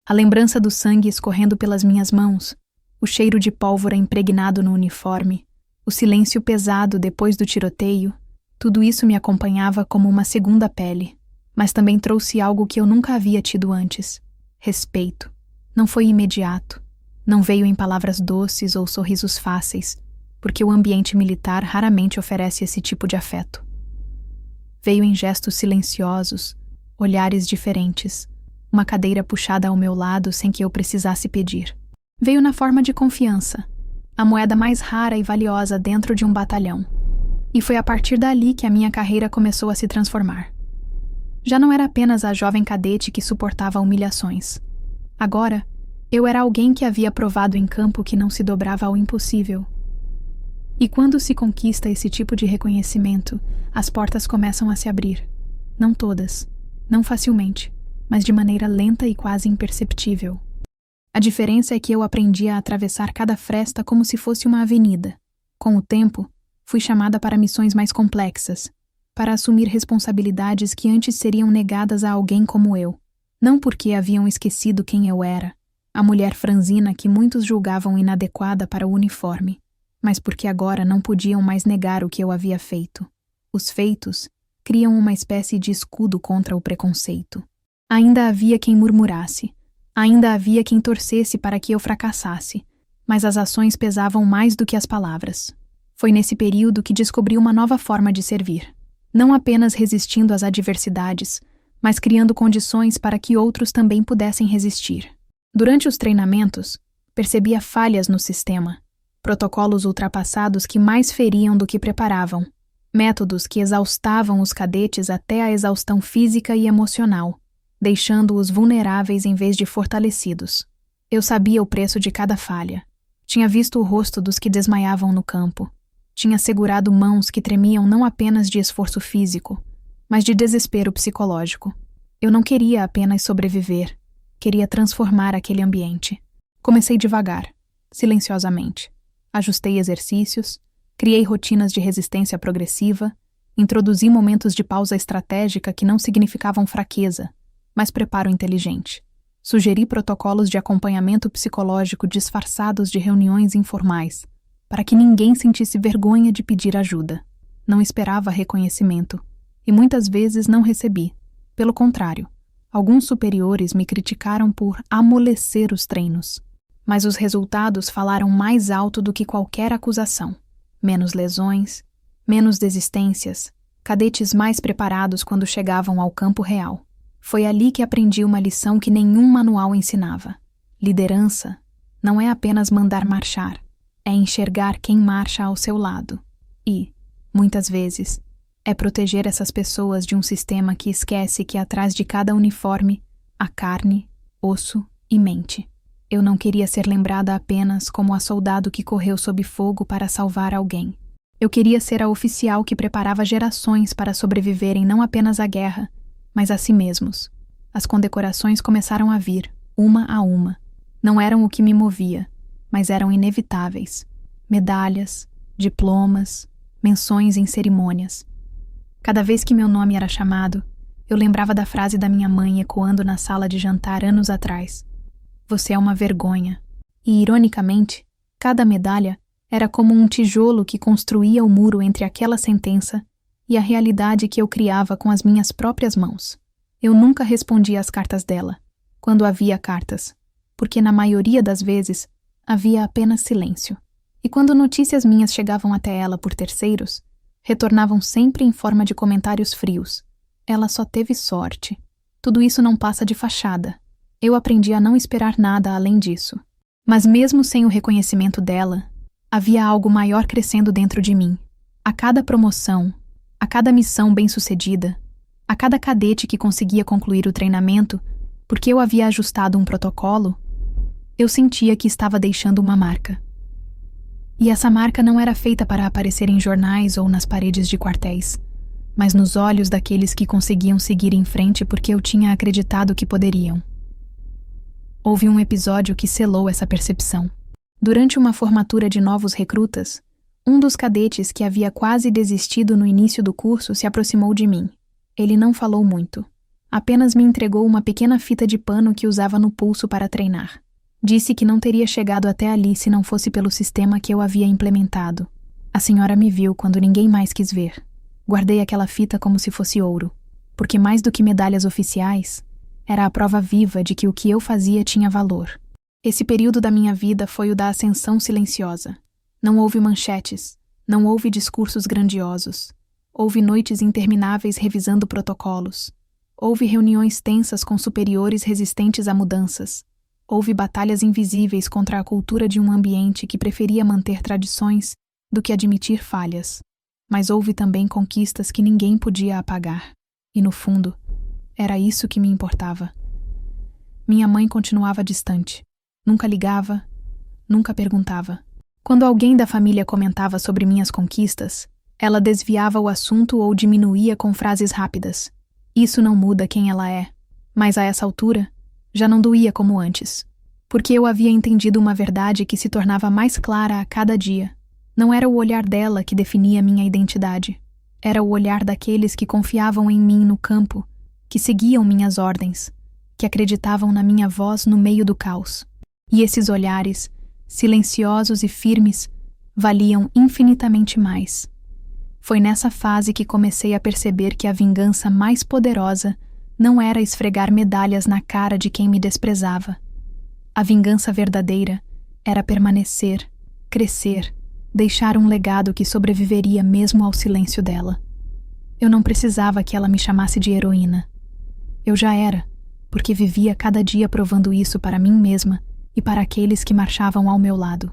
A lembrança do sangue escorrendo pelas minhas mãos, o cheiro de pólvora impregnado no uniforme, o silêncio pesado depois do tiroteio, tudo isso me acompanhava como uma segunda pele, mas também trouxe algo que eu nunca havia tido antes: respeito. Não foi imediato, não veio em palavras doces ou sorrisos fáceis, porque o ambiente militar raramente oferece esse tipo de afeto. Veio em gestos silenciosos, olhares diferentes, uma cadeira puxada ao meu lado sem que eu precisasse pedir. Veio na forma de confiança, a moeda mais rara e valiosa dentro de um batalhão. E foi a partir dali que a minha carreira começou a se transformar. Já não era apenas a jovem cadete que suportava humilhações. Agora, eu era alguém que havia provado em campo que não se dobrava ao impossível. E quando se conquista esse tipo de reconhecimento, as portas começam a se abrir. Não todas, não facilmente, mas de maneira lenta e quase imperceptível. A diferença é que eu aprendi a atravessar cada fresta como se fosse uma avenida. Com o tempo, fui chamada para missões mais complexas, para assumir responsabilidades que antes seriam negadas a alguém como eu. Não porque haviam esquecido quem eu era, a mulher franzina que muitos julgavam inadequada para o uniforme, mas porque agora não podiam mais negar o que eu havia feito. Os feitos criam uma espécie de escudo contra o preconceito. Ainda havia quem murmurasse, ainda havia quem torcesse para que eu fracassasse, mas as ações pesavam mais do que as palavras. Foi nesse período que descobri uma nova forma de servir, não apenas resistindo às adversidades, mas criando condições para que outros também pudessem resistir. Durante os treinamentos, percebia falhas no sistema, protocolos ultrapassados que mais feriam do que preparavam, métodos que exaustavam os cadetes até a exaustão física e emocional, deixando-os vulneráveis em vez de fortalecidos. Eu sabia o preço de cada falha. Tinha visto o rosto dos que desmaiavam no campo. Tinha segurado mãos que tremiam não apenas de esforço físico, mas de desespero psicológico. Eu não queria apenas sobreviver, queria transformar aquele ambiente. Comecei devagar, silenciosamente. Ajustei exercícios, criei rotinas de resistência progressiva, introduzi momentos de pausa estratégica que não significavam fraqueza, mas preparo inteligente. Sugeri protocolos de acompanhamento psicológico disfarçados de reuniões informais, para que ninguém sentisse vergonha de pedir ajuda. Não esperava reconhecimento, e muitas vezes não recebi. Pelo contrário, alguns superiores me criticaram por amolecer os treinos. Mas os resultados falaram mais alto do que qualquer acusação. Menos lesões, menos desistências, cadetes mais preparados quando chegavam ao campo real. Foi ali que aprendi uma lição que nenhum manual ensinava. Liderança não é apenas mandar marchar, é enxergar quem marcha ao seu lado. E, muitas vezes, é proteger essas pessoas de um sistema que esquece que atrás de cada uniforme há carne, osso e mente. Eu não queria ser lembrada apenas como a soldado que correu sob fogo para salvar alguém. Eu queria ser a oficial que preparava gerações para sobreviverem não apenas à guerra, mas a si mesmos. As condecorações começaram a vir, uma a uma. Não eram o que me movia, mas eram inevitáveis. Medalhas, diplomas, menções em cerimônias. Cada vez que meu nome era chamado, Eu lembrava da frase da minha mãe ecoando na sala de jantar anos atrás. Você é uma vergonha. E, ironicamente, cada medalha era como um tijolo que construía o muro entre aquela sentença e a realidade que eu criava com as minhas próprias mãos. Eu nunca respondia às cartas dela, quando havia cartas, porque na maioria das vezes havia apenas silêncio. E quando notícias minhas chegavam até ela por terceiros, retornavam sempre em forma de comentários frios. Ela só teve sorte. Tudo isso não passa de fachada. Eu aprendi a não esperar nada além disso. Mas mesmo sem o reconhecimento dela, havia algo maior crescendo dentro de mim. A cada promoção, a cada missão bem-sucedida, a cada cadete que conseguia concluir o treinamento, porque eu havia ajustado um protocolo, eu sentia que estava deixando uma marca. E essa marca não era feita para aparecer em jornais ou nas paredes de quartéis, mas nos olhos daqueles que conseguiam seguir em frente porque eu tinha acreditado que poderiam. Houve um episódio que selou essa percepção. Durante uma formatura de novos recrutas, um dos cadetes que havia quase desistido no início do curso se aproximou de mim. Ele não falou muito. Apenas me entregou uma pequena fita de pano que usava no pulso para treinar. Disse que não teria chegado até ali se não fosse pelo sistema que eu havia implementado. A senhora me viu quando ninguém mais quis ver. Guardei aquela fita como se fosse ouro, porque mais do que medalhas oficiais, era a prova viva de que o que eu fazia tinha valor. Esse período da minha vida foi o da ascensão silenciosa. Não houve manchetes, não houve discursos grandiosos. Houve noites intermináveis revisando protocolos. Houve reuniões tensas com superiores resistentes a mudanças. Houve batalhas invisíveis contra a cultura de um ambiente que preferia manter tradições do que admitir falhas. Mas houve também conquistas que ninguém podia apagar. E, no fundo, era isso que me importava. Minha mãe continuava distante. Nunca ligava, nunca perguntava. Quando alguém da família comentava sobre minhas conquistas, ela desviava o assunto ou diminuía com frases rápidas. Isso não muda quem ela é. Mas a essa altura, já não doía como antes. Porque eu havia entendido uma verdade que se tornava mais clara a cada dia. Não era o olhar dela que definia minha identidade. Era o olhar daqueles que confiavam em mim no campo, que seguiam minhas ordens, que acreditavam na minha voz no meio do caos. E esses olhares, silenciosos e firmes, valiam infinitamente mais. Foi nessa fase que comecei a perceber que a vingança mais poderosa não era esfregar medalhas na cara de quem me desprezava. A vingança verdadeira era permanecer, crescer, deixar um legado que sobreviveria mesmo ao silêncio dela. Eu não precisava que ela me chamasse de heroína. Eu já era, porque vivia cada dia provando isso para mim mesma e para aqueles que marchavam ao meu lado.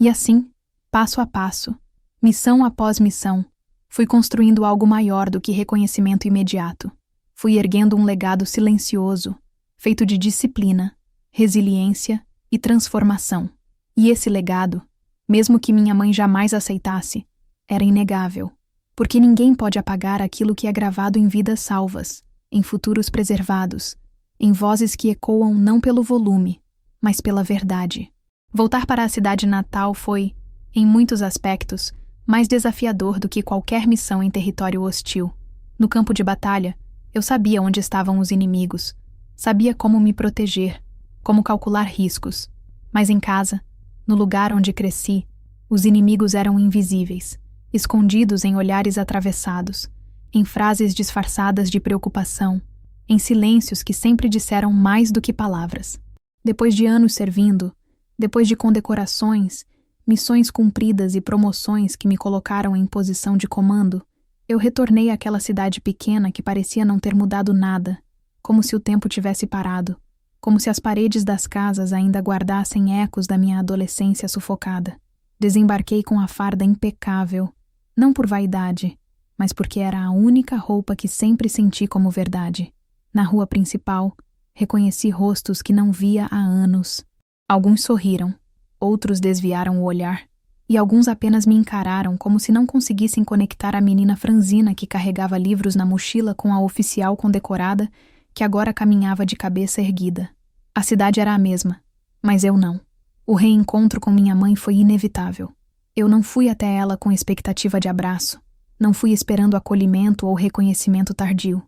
E assim, passo a passo, missão após missão, fui construindo algo maior do que reconhecimento imediato. Fui erguendo um legado silencioso, feito de disciplina, resiliência e transformação. E esse legado, mesmo que minha mãe jamais aceitasse, era inegável, porque ninguém pode apagar aquilo que é gravado em vidas salvas, em futuros preservados, em vozes que ecoam não pelo volume, mas pela verdade. Voltar para a cidade natal foi, em muitos aspectos, mais desafiador do que qualquer missão em território hostil. No campo de batalha, eu sabia onde estavam os inimigos, sabia como me proteger, como calcular riscos. Mas em casa, no lugar onde cresci, os inimigos eram invisíveis, escondidos em olhares atravessados, em frases disfarçadas de preocupação, em silêncios que sempre disseram mais do que palavras. Depois de anos servindo, depois de condecorações, missões cumpridas e promoções que me colocaram em posição de comando, eu retornei àquela cidade pequena que parecia não ter mudado nada, como se o tempo tivesse parado, como se as paredes das casas ainda guardassem ecos da minha adolescência sufocada. Desembarquei com a farda impecável, não por vaidade, mas porque era a única roupa que sempre senti como verdade. Na rua principal, reconheci rostos que não via há anos. Alguns sorriram, outros desviaram o olhar, e alguns apenas me encararam como se não conseguissem conectar a menina franzina que carregava livros na mochila com a oficial condecorada que agora caminhava de cabeça erguida. A cidade era a mesma, mas eu não. O reencontro com minha mãe foi inevitável. Eu não fui até ela com expectativa de abraço, não fui esperando acolhimento ou reconhecimento tardio.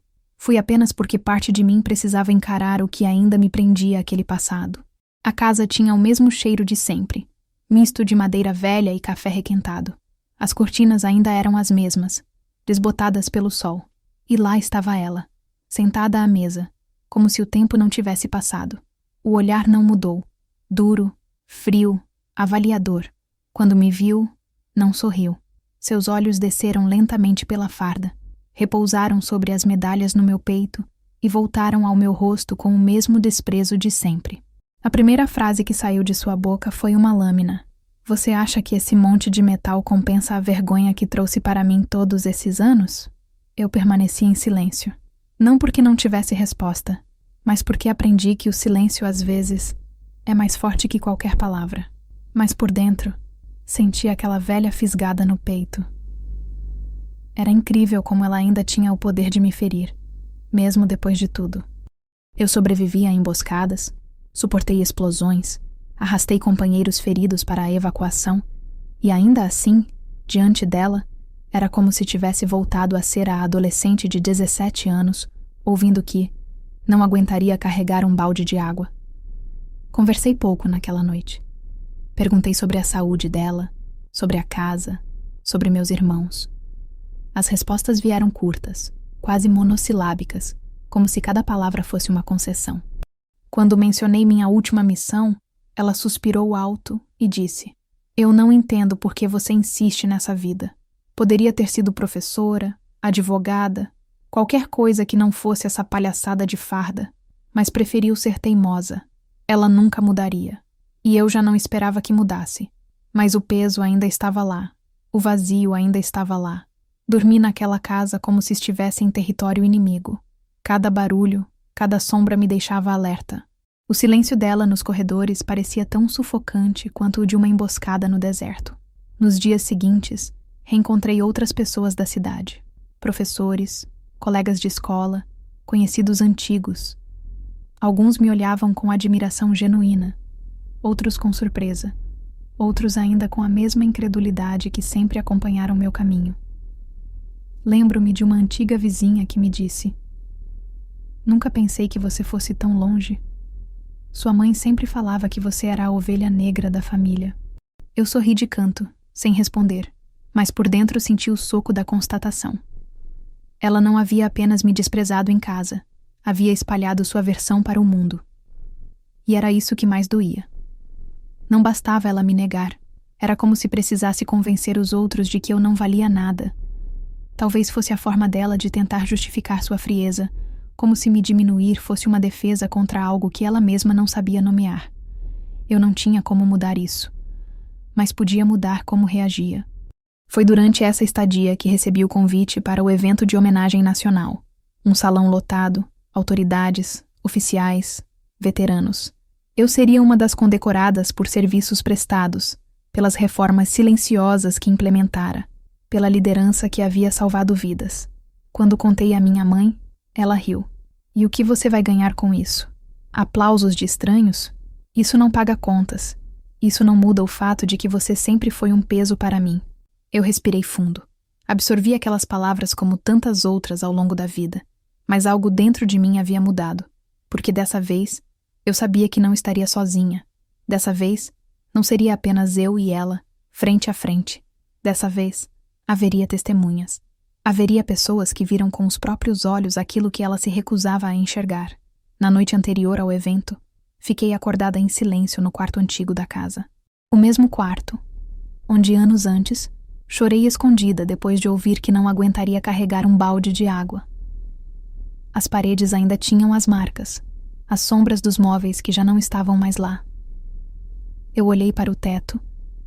Fui apenas porque parte de mim precisava encarar o que ainda me prendia àquele passado. A casa tinha o mesmo cheiro de sempre, misto de madeira velha e café requentado. As cortinas ainda eram as mesmas, desbotadas pelo sol. E lá estava ela, sentada à mesa, como se o tempo não tivesse passado. O olhar não mudou, duro, frio, avaliador. Quando me viu, não sorriu. Seus olhos desceram lentamente pela farda, repousaram sobre as medalhas no meu peito e voltaram ao meu rosto com o mesmo desprezo de sempre. A primeira frase que saiu de sua boca foi uma lâmina. Você acha que esse monte de metal compensa a vergonha que trouxe para mim todos esses anos? Eu permaneci em silêncio. Não porque não tivesse resposta, mas porque aprendi que o silêncio às vezes é mais forte que qualquer palavra. Mas por dentro, senti aquela velha fisgada no peito. Era incrível como ela ainda tinha o poder de me ferir, mesmo depois de tudo. Eu sobrevivi a emboscadas, suportei explosões, arrastei companheiros feridos para a evacuação, e ainda assim, diante dela, era como se tivesse voltado a ser a adolescente de 17 anos, ouvindo que não aguentaria carregar um balde de água. Conversei pouco naquela noite. Perguntei sobre a saúde dela, sobre a casa, sobre meus irmãos. As respostas vieram curtas, quase monossilábicas, como se cada palavra fosse uma concessão. Quando mencionei minha última missão, ela suspirou alto e disse: Eu não entendo por que você insiste nessa vida. Poderia ter sido professora, advogada, qualquer coisa que não fosse essa palhaçada de farda, mas preferiu ser teimosa. Ela nunca mudaria. E eu já não esperava que mudasse. Mas o peso ainda estava lá. O vazio ainda estava lá. Dormi naquela casa como se estivesse em território inimigo. Cada barulho, cada sombra me deixava alerta. O silêncio dela nos corredores parecia tão sufocante quanto o de uma emboscada no deserto. Nos dias seguintes, reencontrei outras pessoas da cidade. Professores, colegas de escola, conhecidos antigos. Alguns me olhavam com admiração genuína, outros com surpresa, outros ainda com a mesma incredulidade que sempre acompanharam meu caminho. Lembro-me de uma antiga vizinha que me disse: Nunca pensei que você fosse tão longe. Sua mãe sempre falava que você era a ovelha negra da família. Eu sorri de canto, sem responder, mas por dentro senti o soco da constatação. Ela não havia apenas me desprezado em casa, havia espalhado sua versão para o mundo. E era isso que mais doía. Não bastava ela me negar, era como se precisasse convencer os outros de que eu não valia nada. Talvez fosse a forma dela de tentar justificar sua frieza, como se me diminuir fosse uma defesa contra algo que ela mesma não sabia nomear. Eu não tinha como mudar isso, mas podia mudar como reagia. Foi durante essa estadia que recebi o convite para o evento de homenagem nacional. Um salão lotado, autoridades, oficiais, veteranos. Eu seria uma das condecoradas por serviços prestados, pelas reformas silenciosas que implementara, pela liderança que havia salvado vidas. Quando contei à minha mãe, ela riu. E o que você vai ganhar com isso? Aplausos de estranhos? Isso não paga contas. Isso não muda o fato de que você sempre foi um peso para mim. Eu respirei fundo. Absorvi aquelas palavras como tantas outras ao longo da vida. Mas algo dentro de mim havia mudado. Porque dessa vez, eu sabia que não estaria sozinha. Dessa vez, não seria apenas eu e ela, frente a frente. Dessa vez, haveria testemunhas. Haveria pessoas que viram com os próprios olhos aquilo que ela se recusava a enxergar. Na noite anterior ao evento, fiquei acordada em silêncio no quarto antigo da casa. O mesmo quarto, onde anos antes, chorei escondida depois de ouvir que não aguentaria carregar um balde de água. As paredes ainda tinham as marcas, as sombras dos móveis que já não estavam mais lá. Eu olhei para o teto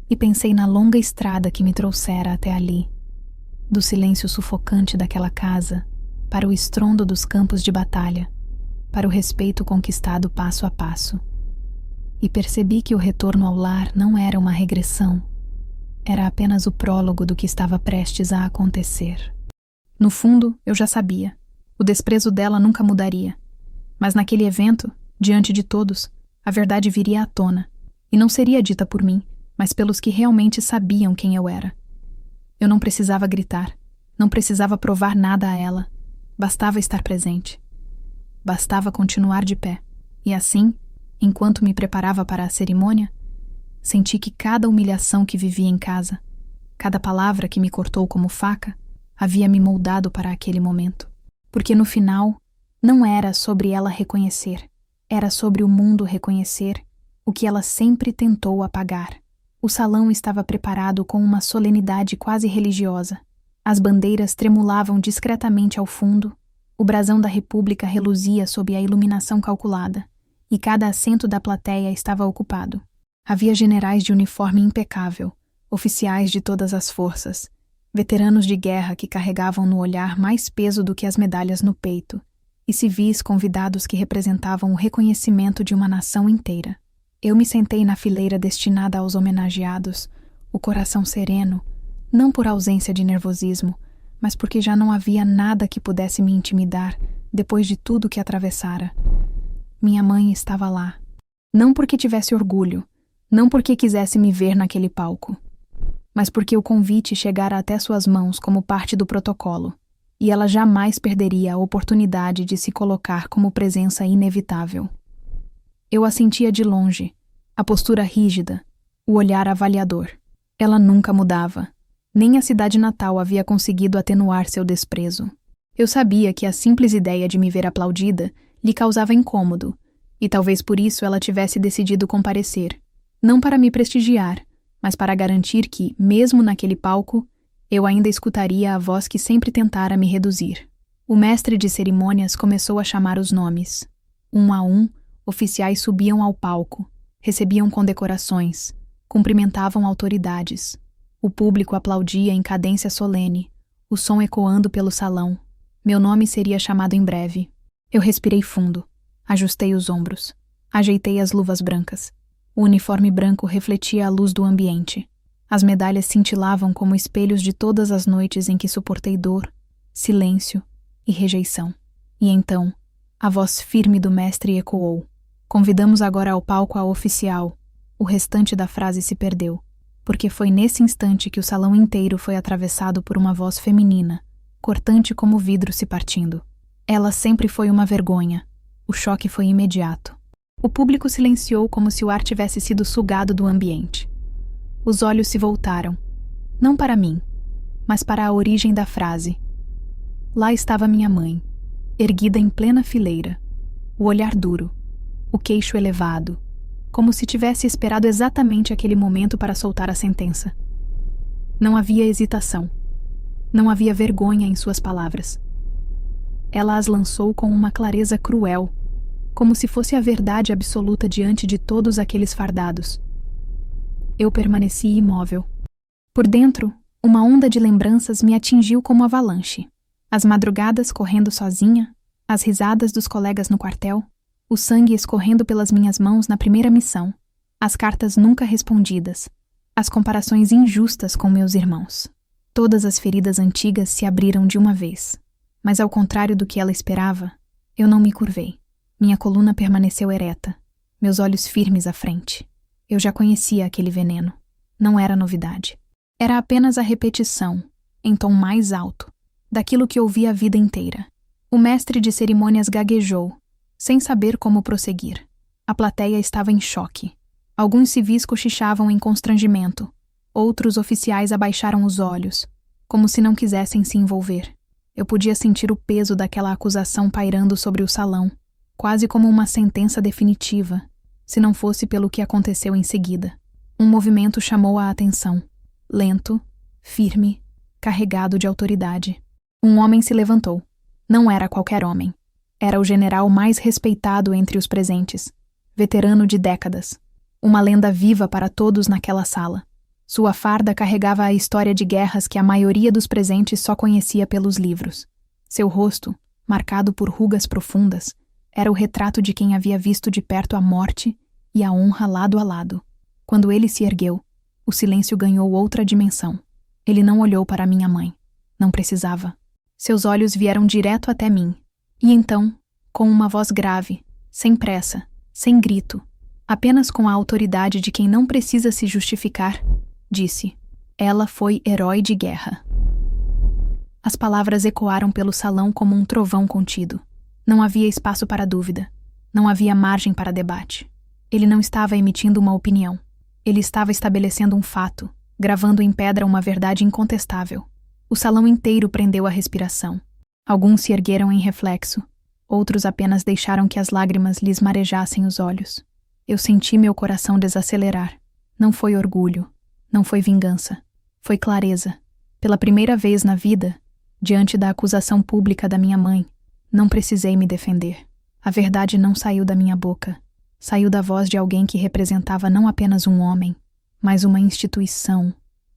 e pensei na longa estrada que me trouxera até ali. Do silêncio sufocante daquela casa, para o estrondo dos campos de batalha, para o respeito conquistado passo a passo. E percebi que o retorno ao lar não era uma regressão, era apenas o prólogo do que estava prestes a acontecer. No fundo, eu já sabia. O desprezo dela nunca mudaria. Mas naquele evento, diante de todos, a verdade viria à tona, e não seria dita por mim, mas pelos que realmente sabiam quem eu era. Eu não precisava gritar, não precisava provar nada a ela. Bastava estar presente. Bastava continuar de pé. E assim, enquanto me preparava para a cerimônia, senti que cada humilhação que vivi em casa, cada palavra que me cortou como faca, havia me moldado para aquele momento. Porque no final, não era sobre ela reconhecer, era sobre o mundo reconhecer o que ela sempre tentou apagar. O salão estava preparado com uma solenidade quase religiosa. As bandeiras tremulavam discretamente ao fundo, o brasão da República reluzia sob a iluminação calculada, e cada assento da plateia estava ocupado. Havia generais de uniforme impecável, oficiais de todas as forças, veteranos de guerra que carregavam no olhar mais peso do que as medalhas no peito, e civis convidados que representavam o reconhecimento de uma nação inteira. Eu me sentei na fileira destinada aos homenageados, o coração sereno, não por ausência de nervosismo, mas porque já não havia nada que pudesse me intimidar depois de tudo que atravessara. Minha mãe estava lá. Não porque tivesse orgulho, não porque quisesse me ver naquele palco, mas porque o convite chegara até suas mãos como parte do protocolo, e ela jamais perderia a oportunidade de se colocar como presença inevitável. Eu a sentia de longe, a postura rígida, o olhar avaliador. Ela nunca mudava. Nem a cidade natal havia conseguido atenuar seu desprezo. Eu sabia que a simples ideia de me ver aplaudida lhe causava incômodo, e talvez por isso ela tivesse decidido comparecer, não para me prestigiar, mas para garantir que, mesmo naquele palco, eu ainda escutaria a voz que sempre tentara me reduzir. O mestre de cerimônias começou a chamar os nomes. Um a um, oficiais subiam ao palco, recebiam condecorações, cumprimentavam autoridades. O público aplaudia em cadência solene, o som ecoando pelo salão. Meu nome seria chamado em breve. Eu respirei fundo, ajustei os ombros, ajeitei as luvas brancas. O uniforme branco refletia a luz do ambiente. As medalhas cintilavam como espelhos de todas as noites em que suportei dor, silêncio e rejeição. E então, a voz firme do mestre ecoou. Convidamos agora ao palco a oficial. O restante da frase se perdeu, porque foi nesse instante que o salão inteiro foi atravessado por uma voz feminina, cortante como vidro se partindo. Ela sempre foi uma vergonha. O choque foi imediato. O público silenciou como se o ar tivesse sido sugado do ambiente. Os olhos se voltaram, não para mim, mas para a origem da frase. Lá estava minha mãe, erguida em plena fileira, o olhar duro, o queixo elevado, como se tivesse esperado exatamente aquele momento para soltar a sentença. Não havia hesitação. Não havia vergonha em suas palavras. Ela as lançou com uma clareza cruel, como se fosse a verdade absoluta diante de todos aqueles fardados. Eu permaneci imóvel. Por dentro, uma onda de lembranças me atingiu como avalanche. As madrugadas correndo sozinha, as risadas dos colegas no quartel, o sangue escorrendo pelas minhas mãos na primeira missão, as cartas nunca respondidas, as comparações injustas com meus irmãos. Todas as feridas antigas se abriram de uma vez. Mas ao contrário do que ela esperava, eu não me curvei. Minha coluna permaneceu ereta, meus olhos firmes à frente. Eu já conhecia aquele veneno. Não era novidade. Era apenas a repetição, em tom mais alto, daquilo que ouvi a vida inteira. O mestre de cerimônias gaguejou, sem saber como prosseguir. A plateia estava em choque. Alguns civis cochichavam em constrangimento. Outros oficiais abaixaram os olhos, como se não quisessem se envolver. Eu podia sentir o peso daquela acusação pairando sobre o salão, quase como uma sentença definitiva, se não fosse pelo que aconteceu em seguida. Um movimento chamou a atenção, lento, firme, carregado de autoridade. Um homem se levantou. Não era qualquer homem. Era o general mais respeitado entre os presentes, veterano de décadas, uma lenda viva para todos naquela sala. Sua farda carregava a história de guerras que a maioria dos presentes só conhecia pelos livros. Seu rosto, marcado por rugas profundas, era o retrato de quem havia visto de perto a morte e a honra lado a lado. Quando ele se ergueu, o silêncio ganhou outra dimensão. Ele não olhou para minha mãe. Não precisava. Seus olhos vieram direto até mim. E então, com uma voz grave, sem pressa, sem grito, apenas com a autoridade de quem não precisa se justificar, disse: ela foi herói de guerra. As palavras ecoaram pelo salão como um trovão contido. Não havia espaço para dúvida. Não havia margem para debate. Ele não estava emitindo uma opinião. Ele estava estabelecendo um fato, gravando em pedra uma verdade incontestável. O salão inteiro prendeu a respiração. Alguns se ergueram em reflexo. Outros apenas deixaram que as lágrimas lhes marejassem os olhos. Eu senti meu coração desacelerar. Não foi orgulho. Não foi vingança. Foi clareza. Pela primeira vez na vida, diante da acusação pública da minha mãe, não precisei me defender. A verdade não saiu da minha boca. Saiu da voz de alguém que representava não apenas um homem, mas uma instituição,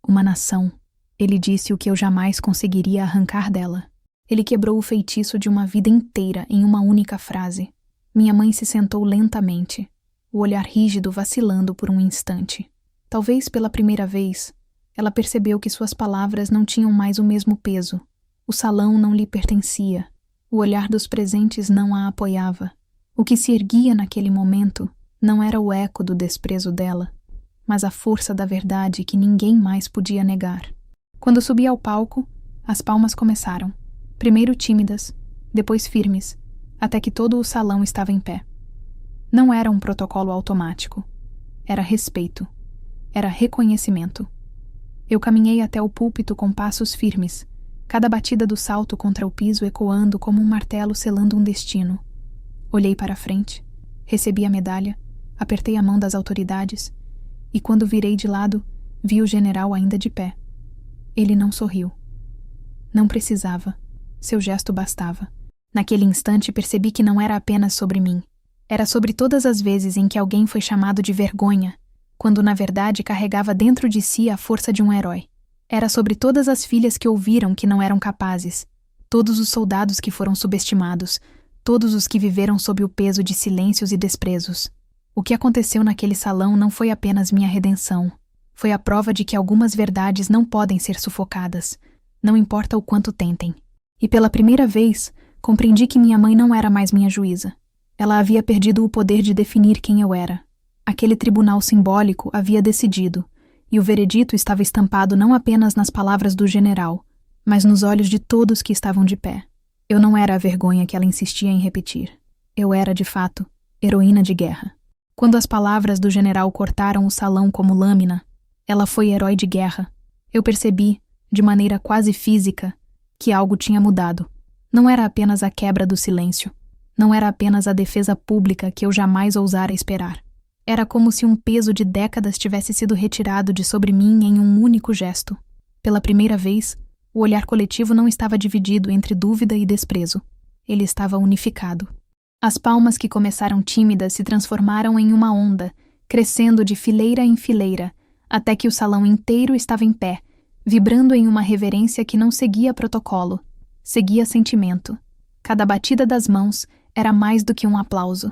uma nação. Ele disse o que eu jamais conseguiria arrancar dela. Ele quebrou o feitiço de uma vida inteira em uma única frase. Minha mãe se sentou lentamente, o olhar rígido vacilando por um instante. Talvez pela primeira vez, ela percebeu que suas palavras não tinham mais o mesmo peso. O salão não lhe pertencia. O olhar dos presentes não a apoiava. O que se erguia naquele momento não era o eco do desprezo dela, mas a força da verdade que ninguém mais podia negar. Quando subi ao palco, as palmas começaram. Primeiro tímidas, depois firmes, até que todo o salão estava em pé. Não era um protocolo automático. Era respeito. Era reconhecimento. Eu caminhei até o púlpito com passos firmes, cada batida do salto contra o piso ecoando como um martelo selando um destino. Olhei para a frente, recebi a medalha, apertei a mão das autoridades e, quando virei de lado, vi o general ainda de pé. Ele não sorriu. Não precisava. Seu gesto bastava. Naquele instante percebi que não era apenas sobre mim. Era sobre todas as vezes em que alguém foi chamado de vergonha, quando na verdade carregava dentro de si a força de um herói. Era sobre todas as filhas que ouviram que não eram capazes, todos os soldados que foram subestimados, todos os que viveram sob o peso de silêncios e desprezos. O que aconteceu naquele salão não foi apenas minha redenção. Foi a prova de que algumas verdades não podem ser sufocadas, não importa o quanto tentem. E pela primeira vez, compreendi que minha mãe não era mais minha juíza. Ela havia perdido o poder de definir quem eu era. Aquele tribunal simbólico havia decidido, e o veredito estava estampado não apenas nas palavras do general, mas nos olhos de todos que estavam de pé. Eu não era a vergonha que ela insistia em repetir. Eu era, de fato, heroína de guerra. Quando as palavras do general cortaram o salão como lâmina, ela foi herói de guerra. Eu percebi, de maneira quase física, que algo tinha mudado. Não era apenas a quebra do silêncio. Não era apenas a defesa pública que eu jamais ousara esperar. Era como se um peso de décadas tivesse sido retirado de sobre mim em um único gesto. Pela primeira vez, o olhar coletivo não estava dividido entre dúvida e desprezo. Ele estava unificado. As palmas que começaram tímidas se transformaram em uma onda, crescendo de fileira em fileira, até que o salão inteiro estava em pé, vibrando em uma reverência que não seguia protocolo, seguia sentimento. Cada batida das mãos era mais do que um aplauso.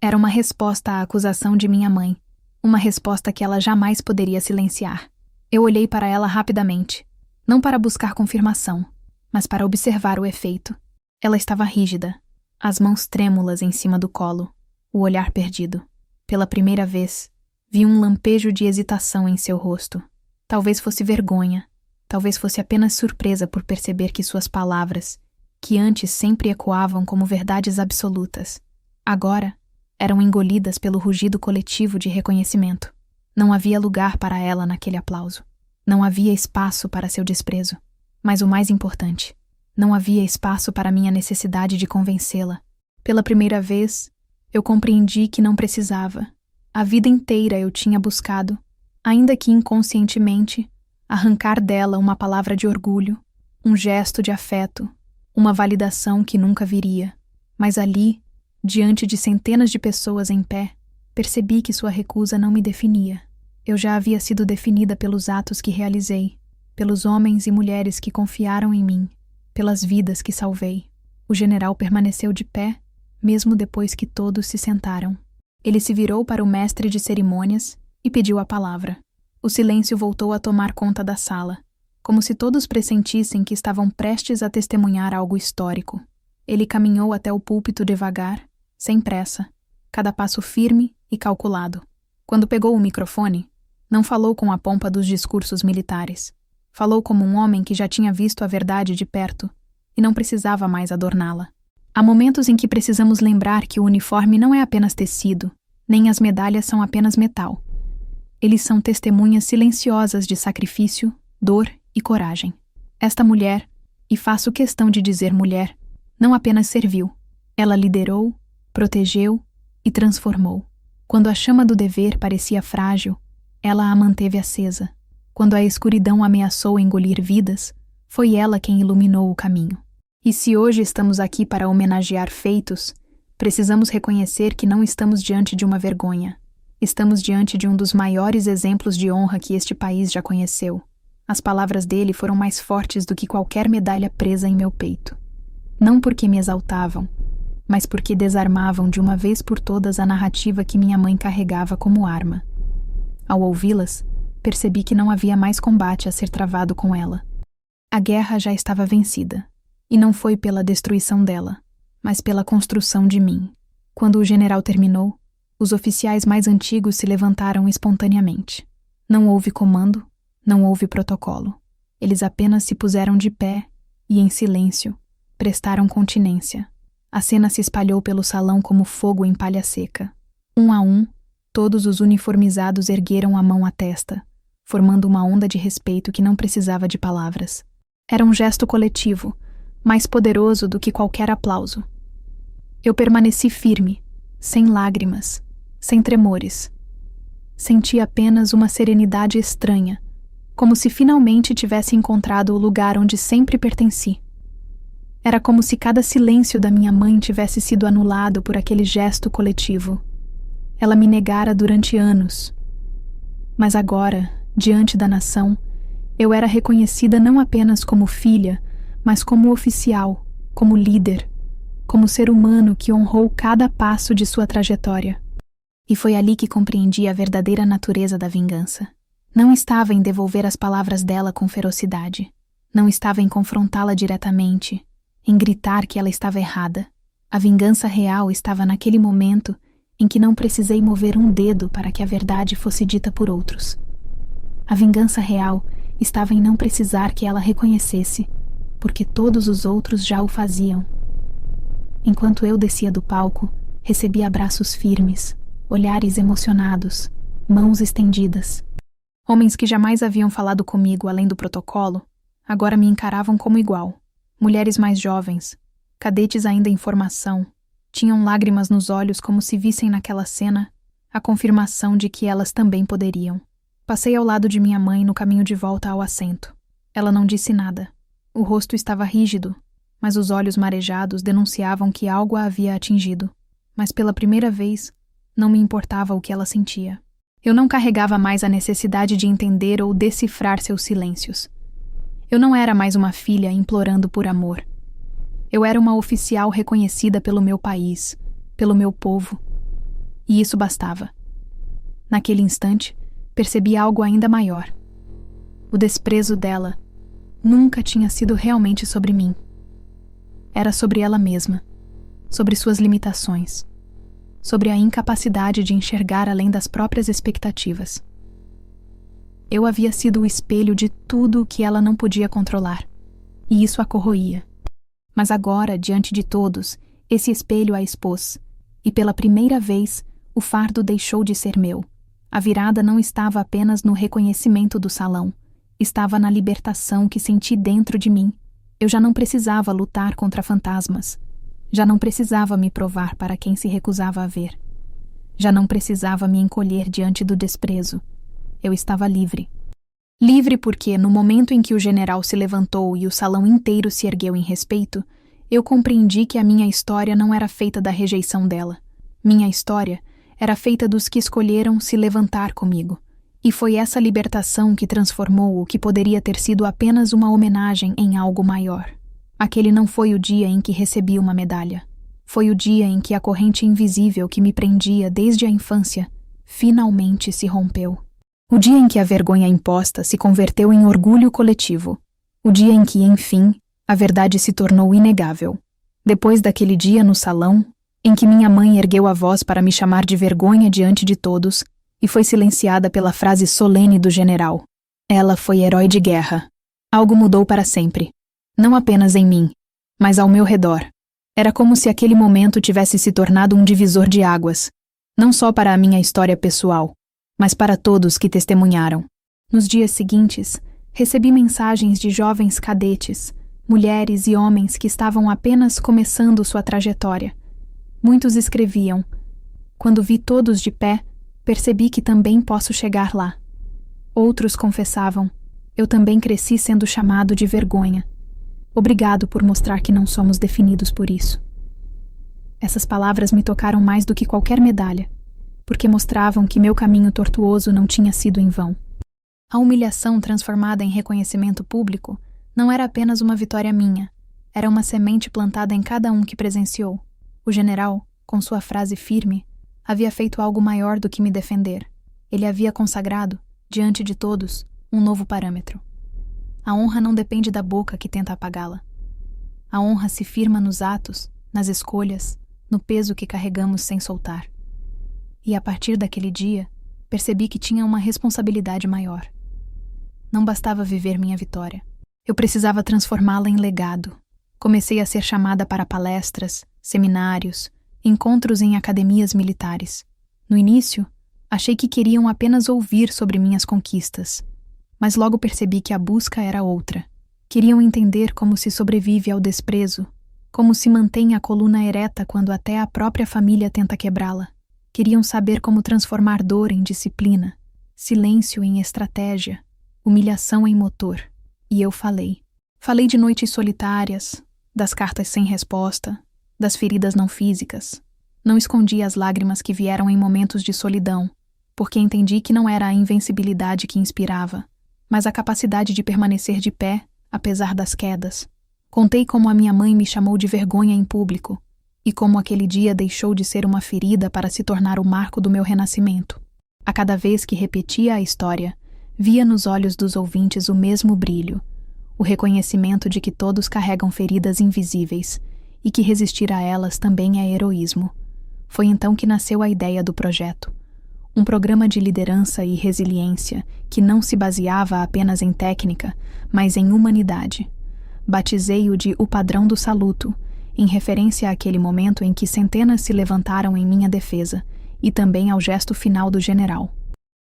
Era uma resposta à acusação de minha mãe, uma resposta que ela jamais poderia silenciar. Eu olhei para ela rapidamente, não para buscar confirmação, mas para observar o efeito. Ela estava rígida, as mãos trêmulas em cima do colo, o olhar perdido. Pela primeira vez, vi um lampejo de hesitação em seu rosto. Talvez fosse vergonha, talvez fosse apenas surpresa por perceber que suas palavras, que antes sempre ecoavam como verdades absolutas, agora eram engolidas pelo rugido coletivo de reconhecimento. Não havia lugar para ela naquele aplauso. Não havia espaço para seu desprezo. Mas o mais importante, não havia espaço para minha necessidade de convencê-la. Pela primeira vez, eu compreendi que não precisava. A vida inteira eu tinha buscado, ainda que inconscientemente, arrancar dela uma palavra de orgulho, um gesto de afeto, uma validação que nunca viria. Mas ali, diante de centenas de pessoas em pé, percebi que sua recusa não me definia. Eu já havia sido definida pelos atos que realizei, pelos homens e mulheres que confiaram em mim, pelas vidas que salvei. O general permaneceu de pé, mesmo depois que todos se sentaram. Ele se virou para o mestre de cerimônias e pediu a palavra. O silêncio voltou a tomar conta da sala, como se todos pressentissem que estavam prestes a testemunhar algo histórico. Ele caminhou até o púlpito devagar, sem pressa, cada passo firme e calculado. Quando pegou o microfone, não falou com a pompa dos discursos militares. Falou como um homem que já tinha visto a verdade de perto e não precisava mais adorná-la. Há momentos em que precisamos lembrar que o uniforme não é apenas tecido, nem as medalhas são apenas metal. Eles são testemunhas silenciosas de sacrifício, dor e coragem. Esta mulher, e faço questão de dizer mulher, não apenas serviu, ela liderou, protegeu e transformou. Quando a chama do dever parecia frágil, ela a manteve acesa. Quando a escuridão ameaçou engolir vidas, foi ela quem iluminou o caminho. E se hoje estamos aqui para homenagear feitos, precisamos reconhecer que não estamos diante de uma vergonha. Estamos diante de um dos maiores exemplos de honra que este país já conheceu. As palavras dele foram mais fortes do que qualquer medalha presa em meu peito. Não porque me exaltavam, mas porque desarmavam de uma vez por todas a narrativa que minha mãe carregava como arma. Ao ouvi-las, percebi que não havia mais combate a ser travado com ela. A guerra já estava vencida, e não foi pela destruição dela, mas pela construção de mim. Quando o general terminou, os oficiais mais antigos se levantaram espontaneamente. Não houve comando, não houve protocolo. Eles apenas se puseram de pé e, em silêncio, prestaram continência. A cena se espalhou pelo salão como fogo em palha seca. Um a um, todos os uniformizados ergueram a mão à testa, formando uma onda de respeito que não precisava de palavras. Era um gesto coletivo, mais poderoso do que qualquer aplauso. Eu permaneci firme, sem lágrimas, sem tremores. Senti apenas uma serenidade estranha, como se finalmente tivesse encontrado o lugar onde sempre pertenci. Era como se cada silêncio da minha mãe tivesse sido anulado por aquele gesto coletivo. Ela me negara durante anos. Mas agora, diante da nação, eu era reconhecida não apenas como filha, mas como oficial, como líder, como ser humano que honrou cada passo de sua trajetória. E foi ali que compreendi a verdadeira natureza da vingança. Não estava em devolver as palavras dela com ferocidade. Não estava em confrontá-la diretamente, em gritar que ela estava errada. A vingança real estava naquele momento em que não precisei mover um dedo para que a verdade fosse dita por outros. A vingança real estava em não precisar que ela reconhecesse, porque todos os outros já o faziam. Enquanto eu descia do palco, recebi abraços firmes, olhares emocionados, mãos estendidas. Homens que jamais haviam falado comigo além do protocolo, agora me encaravam como igual. Mulheres mais jovens, cadetes ainda em formação, tinham lágrimas nos olhos como se vissem naquela cena a confirmação de que elas também poderiam. Passei ao lado de minha mãe no caminho de volta ao assento. Ela não disse nada. O rosto estava rígido, mas os olhos marejados denunciavam que algo a havia atingido. Mas pela primeira vez, não me importava o que ela sentia. Eu não carregava mais a necessidade de entender ou decifrar seus silêncios. Eu não era mais uma filha implorando por amor. Eu era uma oficial reconhecida pelo meu país, pelo meu povo. E isso bastava. Naquele instante, percebi algo ainda maior. O desprezo dela nunca tinha sido realmente sobre mim. Era sobre ela mesma, sobre suas limitações, sobre a incapacidade de enxergar além das próprias expectativas. Eu havia sido o espelho de tudo o que ela não podia controlar, e isso a corroía. Mas agora, diante de todos, esse espelho a expôs, e pela primeira vez, o fardo deixou de ser meu. A virada não estava apenas no reconhecimento do salão, estava na libertação que senti dentro de mim. Eu já não precisava lutar contra fantasmas. Já não precisava me provar para quem se recusava a ver. Já não precisava me encolher diante do desprezo. Eu estava livre. Livre porque, no momento em que o general se levantou e o salão inteiro se ergueu em respeito, eu compreendi que a minha história não era feita da rejeição dela. Minha história era feita dos que escolheram se levantar comigo. E foi essa libertação que transformou o que poderia ter sido apenas uma homenagem em algo maior. Aquele não foi o dia em que recebi uma medalha. Foi o dia em que a corrente invisível que me prendia desde a infância finalmente se rompeu. O dia em que a vergonha imposta se converteu em orgulho coletivo. O dia em que, enfim, a verdade se tornou inegável. Depois daquele dia no salão, em que minha mãe ergueu a voz para me chamar de vergonha diante de todos, e foi silenciada pela frase solene do general: "Ela foi herói de guerra." Algo mudou para sempre. Não apenas em mim, mas ao meu redor. Era como se aquele momento tivesse se tornado um divisor de águas, não só para a minha história pessoal, mas para todos que testemunharam. Nos dias seguintes, recebi mensagens de jovens cadetes, mulheres e homens que estavam apenas começando sua trajetória. Muitos escreviam: "Quando vi todos de pé, percebi que também posso chegar lá." Outros confessavam: "Eu também cresci sendo chamado de vergonha. Obrigado por mostrar que não somos definidos por isso." Essas palavras me tocaram mais do que qualquer medalha, porque mostravam que meu caminho tortuoso não tinha sido em vão. A humilhação transformada em reconhecimento público não era apenas uma vitória minha, era uma semente plantada em cada um que presenciou. O general, com sua frase firme, havia feito algo maior do que me defender. Ele havia consagrado, diante de todos, um novo parâmetro. A honra não depende da boca que tenta apagá-la. A honra se firma nos atos, nas escolhas, no peso que carregamos sem soltar. E a partir daquele dia, percebi que tinha uma responsabilidade maior. Não bastava viver minha vitória. Eu precisava transformá-la em legado. Comecei a ser chamada para palestras, seminários, encontros em academias militares. No início, achei que queriam apenas ouvir sobre minhas conquistas, mas logo percebi que a busca era outra. Queriam entender como se sobrevive ao desprezo, como se mantém a coluna ereta quando até a própria família tenta quebrá-la. Queriam saber como transformar dor em disciplina, silêncio em estratégia, humilhação em motor. E eu falei. Falei de noites solitárias, das cartas sem resposta, das feridas não físicas. Não escondi as lágrimas que vieram em momentos de solidão, porque entendi que não era a invencibilidade que inspirava, mas a capacidade de permanecer de pé, apesar das quedas. Contei como a minha mãe me chamou de vergonha em público, e como aquele dia deixou de ser uma ferida para se tornar o marco do meu renascimento. A cada vez que repetia a história, via nos olhos dos ouvintes o mesmo brilho, o reconhecimento de que todos carregam feridas invisíveis e que resistir a elas também é heroísmo. Foi então que nasceu a ideia do projeto. Um programa de liderança e resiliência que não se baseava apenas em técnica, mas em humanidade. Batizei-o de O Padrão do Saluto, em referência àquele momento em que centenas se levantaram em minha defesa, e também ao gesto final do general.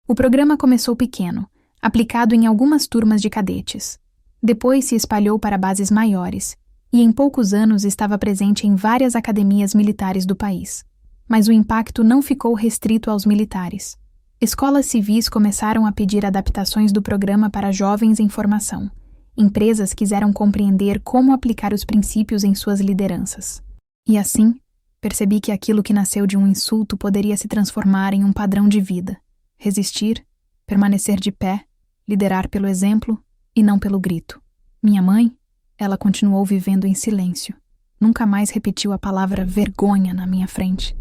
O programa começou pequeno, aplicado em algumas turmas de cadetes. Depois se espalhou para bases maiores, e em poucos anos estava presente em várias academias militares do país. Mas o impacto não ficou restrito aos militares. Escolas civis começaram a pedir adaptações do programa para jovens em formação. Empresas quiseram compreender como aplicar os princípios em suas lideranças. E assim, percebi que aquilo que nasceu de um insulto poderia se transformar em um padrão de vida. Resistir, permanecer de pé, liderar pelo exemplo e não pelo grito. Minha mãe, ela continuou vivendo em silêncio. Nunca mais repetiu a palavra vergonha na minha frente.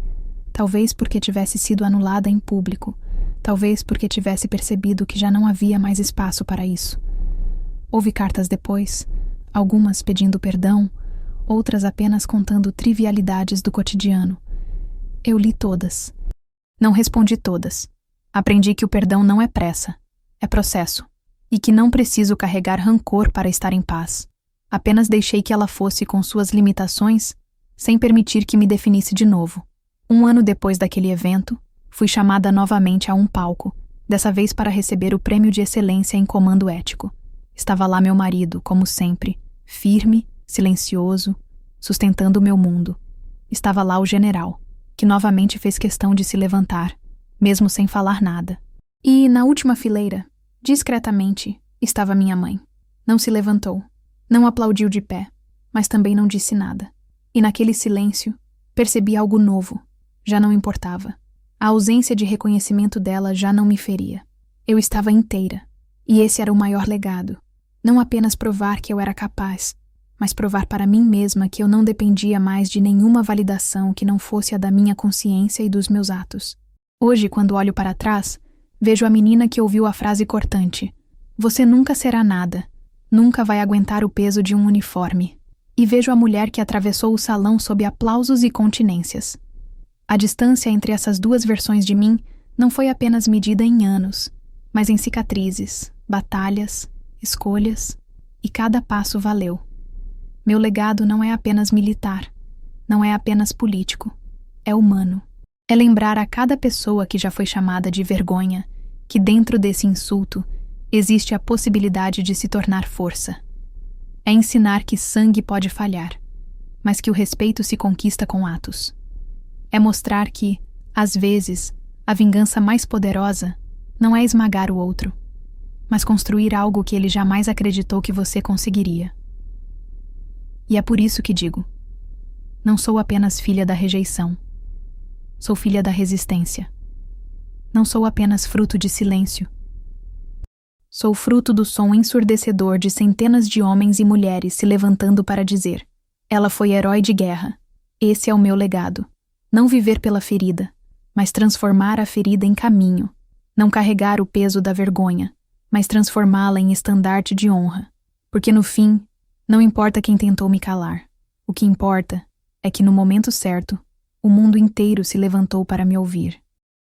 Talvez porque tivesse sido anulada em público. Talvez porque tivesse percebido que já não havia mais espaço para isso. Houve cartas depois, algumas pedindo perdão, outras apenas contando trivialidades do cotidiano. Eu li todas. Não respondi todas. Aprendi que o perdão não é pressa, é processo, e que não preciso carregar rancor para estar em paz. Apenas deixei que ela fosse com suas limitações, sem permitir que me definisse de novo. 1 ano depois daquele evento, fui chamada novamente a um palco, dessa vez para receber o Prêmio de Excelência em Comando Ético. Estava lá meu marido, como sempre, firme, silencioso, sustentando o meu mundo. Estava lá o general, que novamente fez questão de se levantar, mesmo sem falar nada. E, na última fileira, discretamente, estava minha mãe. Não se levantou, não aplaudiu de pé, mas também não disse nada. E naquele silêncio, percebi algo novo. Já não importava. A ausência de reconhecimento dela já não me feria. Eu estava inteira, e esse era o maior legado. Não apenas provar que eu era capaz, mas provar para mim mesma que eu não dependia mais de nenhuma validação que não fosse a da minha consciência e dos meus atos. Hoje, quando olho para trás, vejo a menina que ouviu a frase cortante: "Você nunca será nada, nunca vai aguentar o peso de um uniforme." E vejo a mulher que atravessou o salão sob aplausos e continências. A distância entre essas duas versões de mim não foi apenas medida em anos, mas em cicatrizes, batalhas, escolhas e cada passo valeu. Meu legado não é apenas militar, não é apenas político, é humano. É lembrar a cada pessoa que já foi chamada de vergonha que dentro desse insulto existe a possibilidade de se tornar força. É ensinar que sangue pode falhar, mas que o respeito se conquista com atos. É mostrar que, às vezes, a vingança mais poderosa não é esmagar o outro, mas construir algo que ele jamais acreditou que você conseguiria. E é por isso que digo: não sou apenas filha da rejeição. Sou filha da resistência. Não sou apenas fruto de silêncio. Sou fruto do som ensurdecedor de centenas de homens e mulheres se levantando para dizer: ela foi herói de guerra. Esse é o meu legado. Não viver pela ferida, mas transformar a ferida em caminho. Não carregar o peso da vergonha, mas transformá-la em estandarte de honra. Porque no fim, não importa quem tentou me calar. O que importa é que no momento certo, o mundo inteiro se levantou para me ouvir.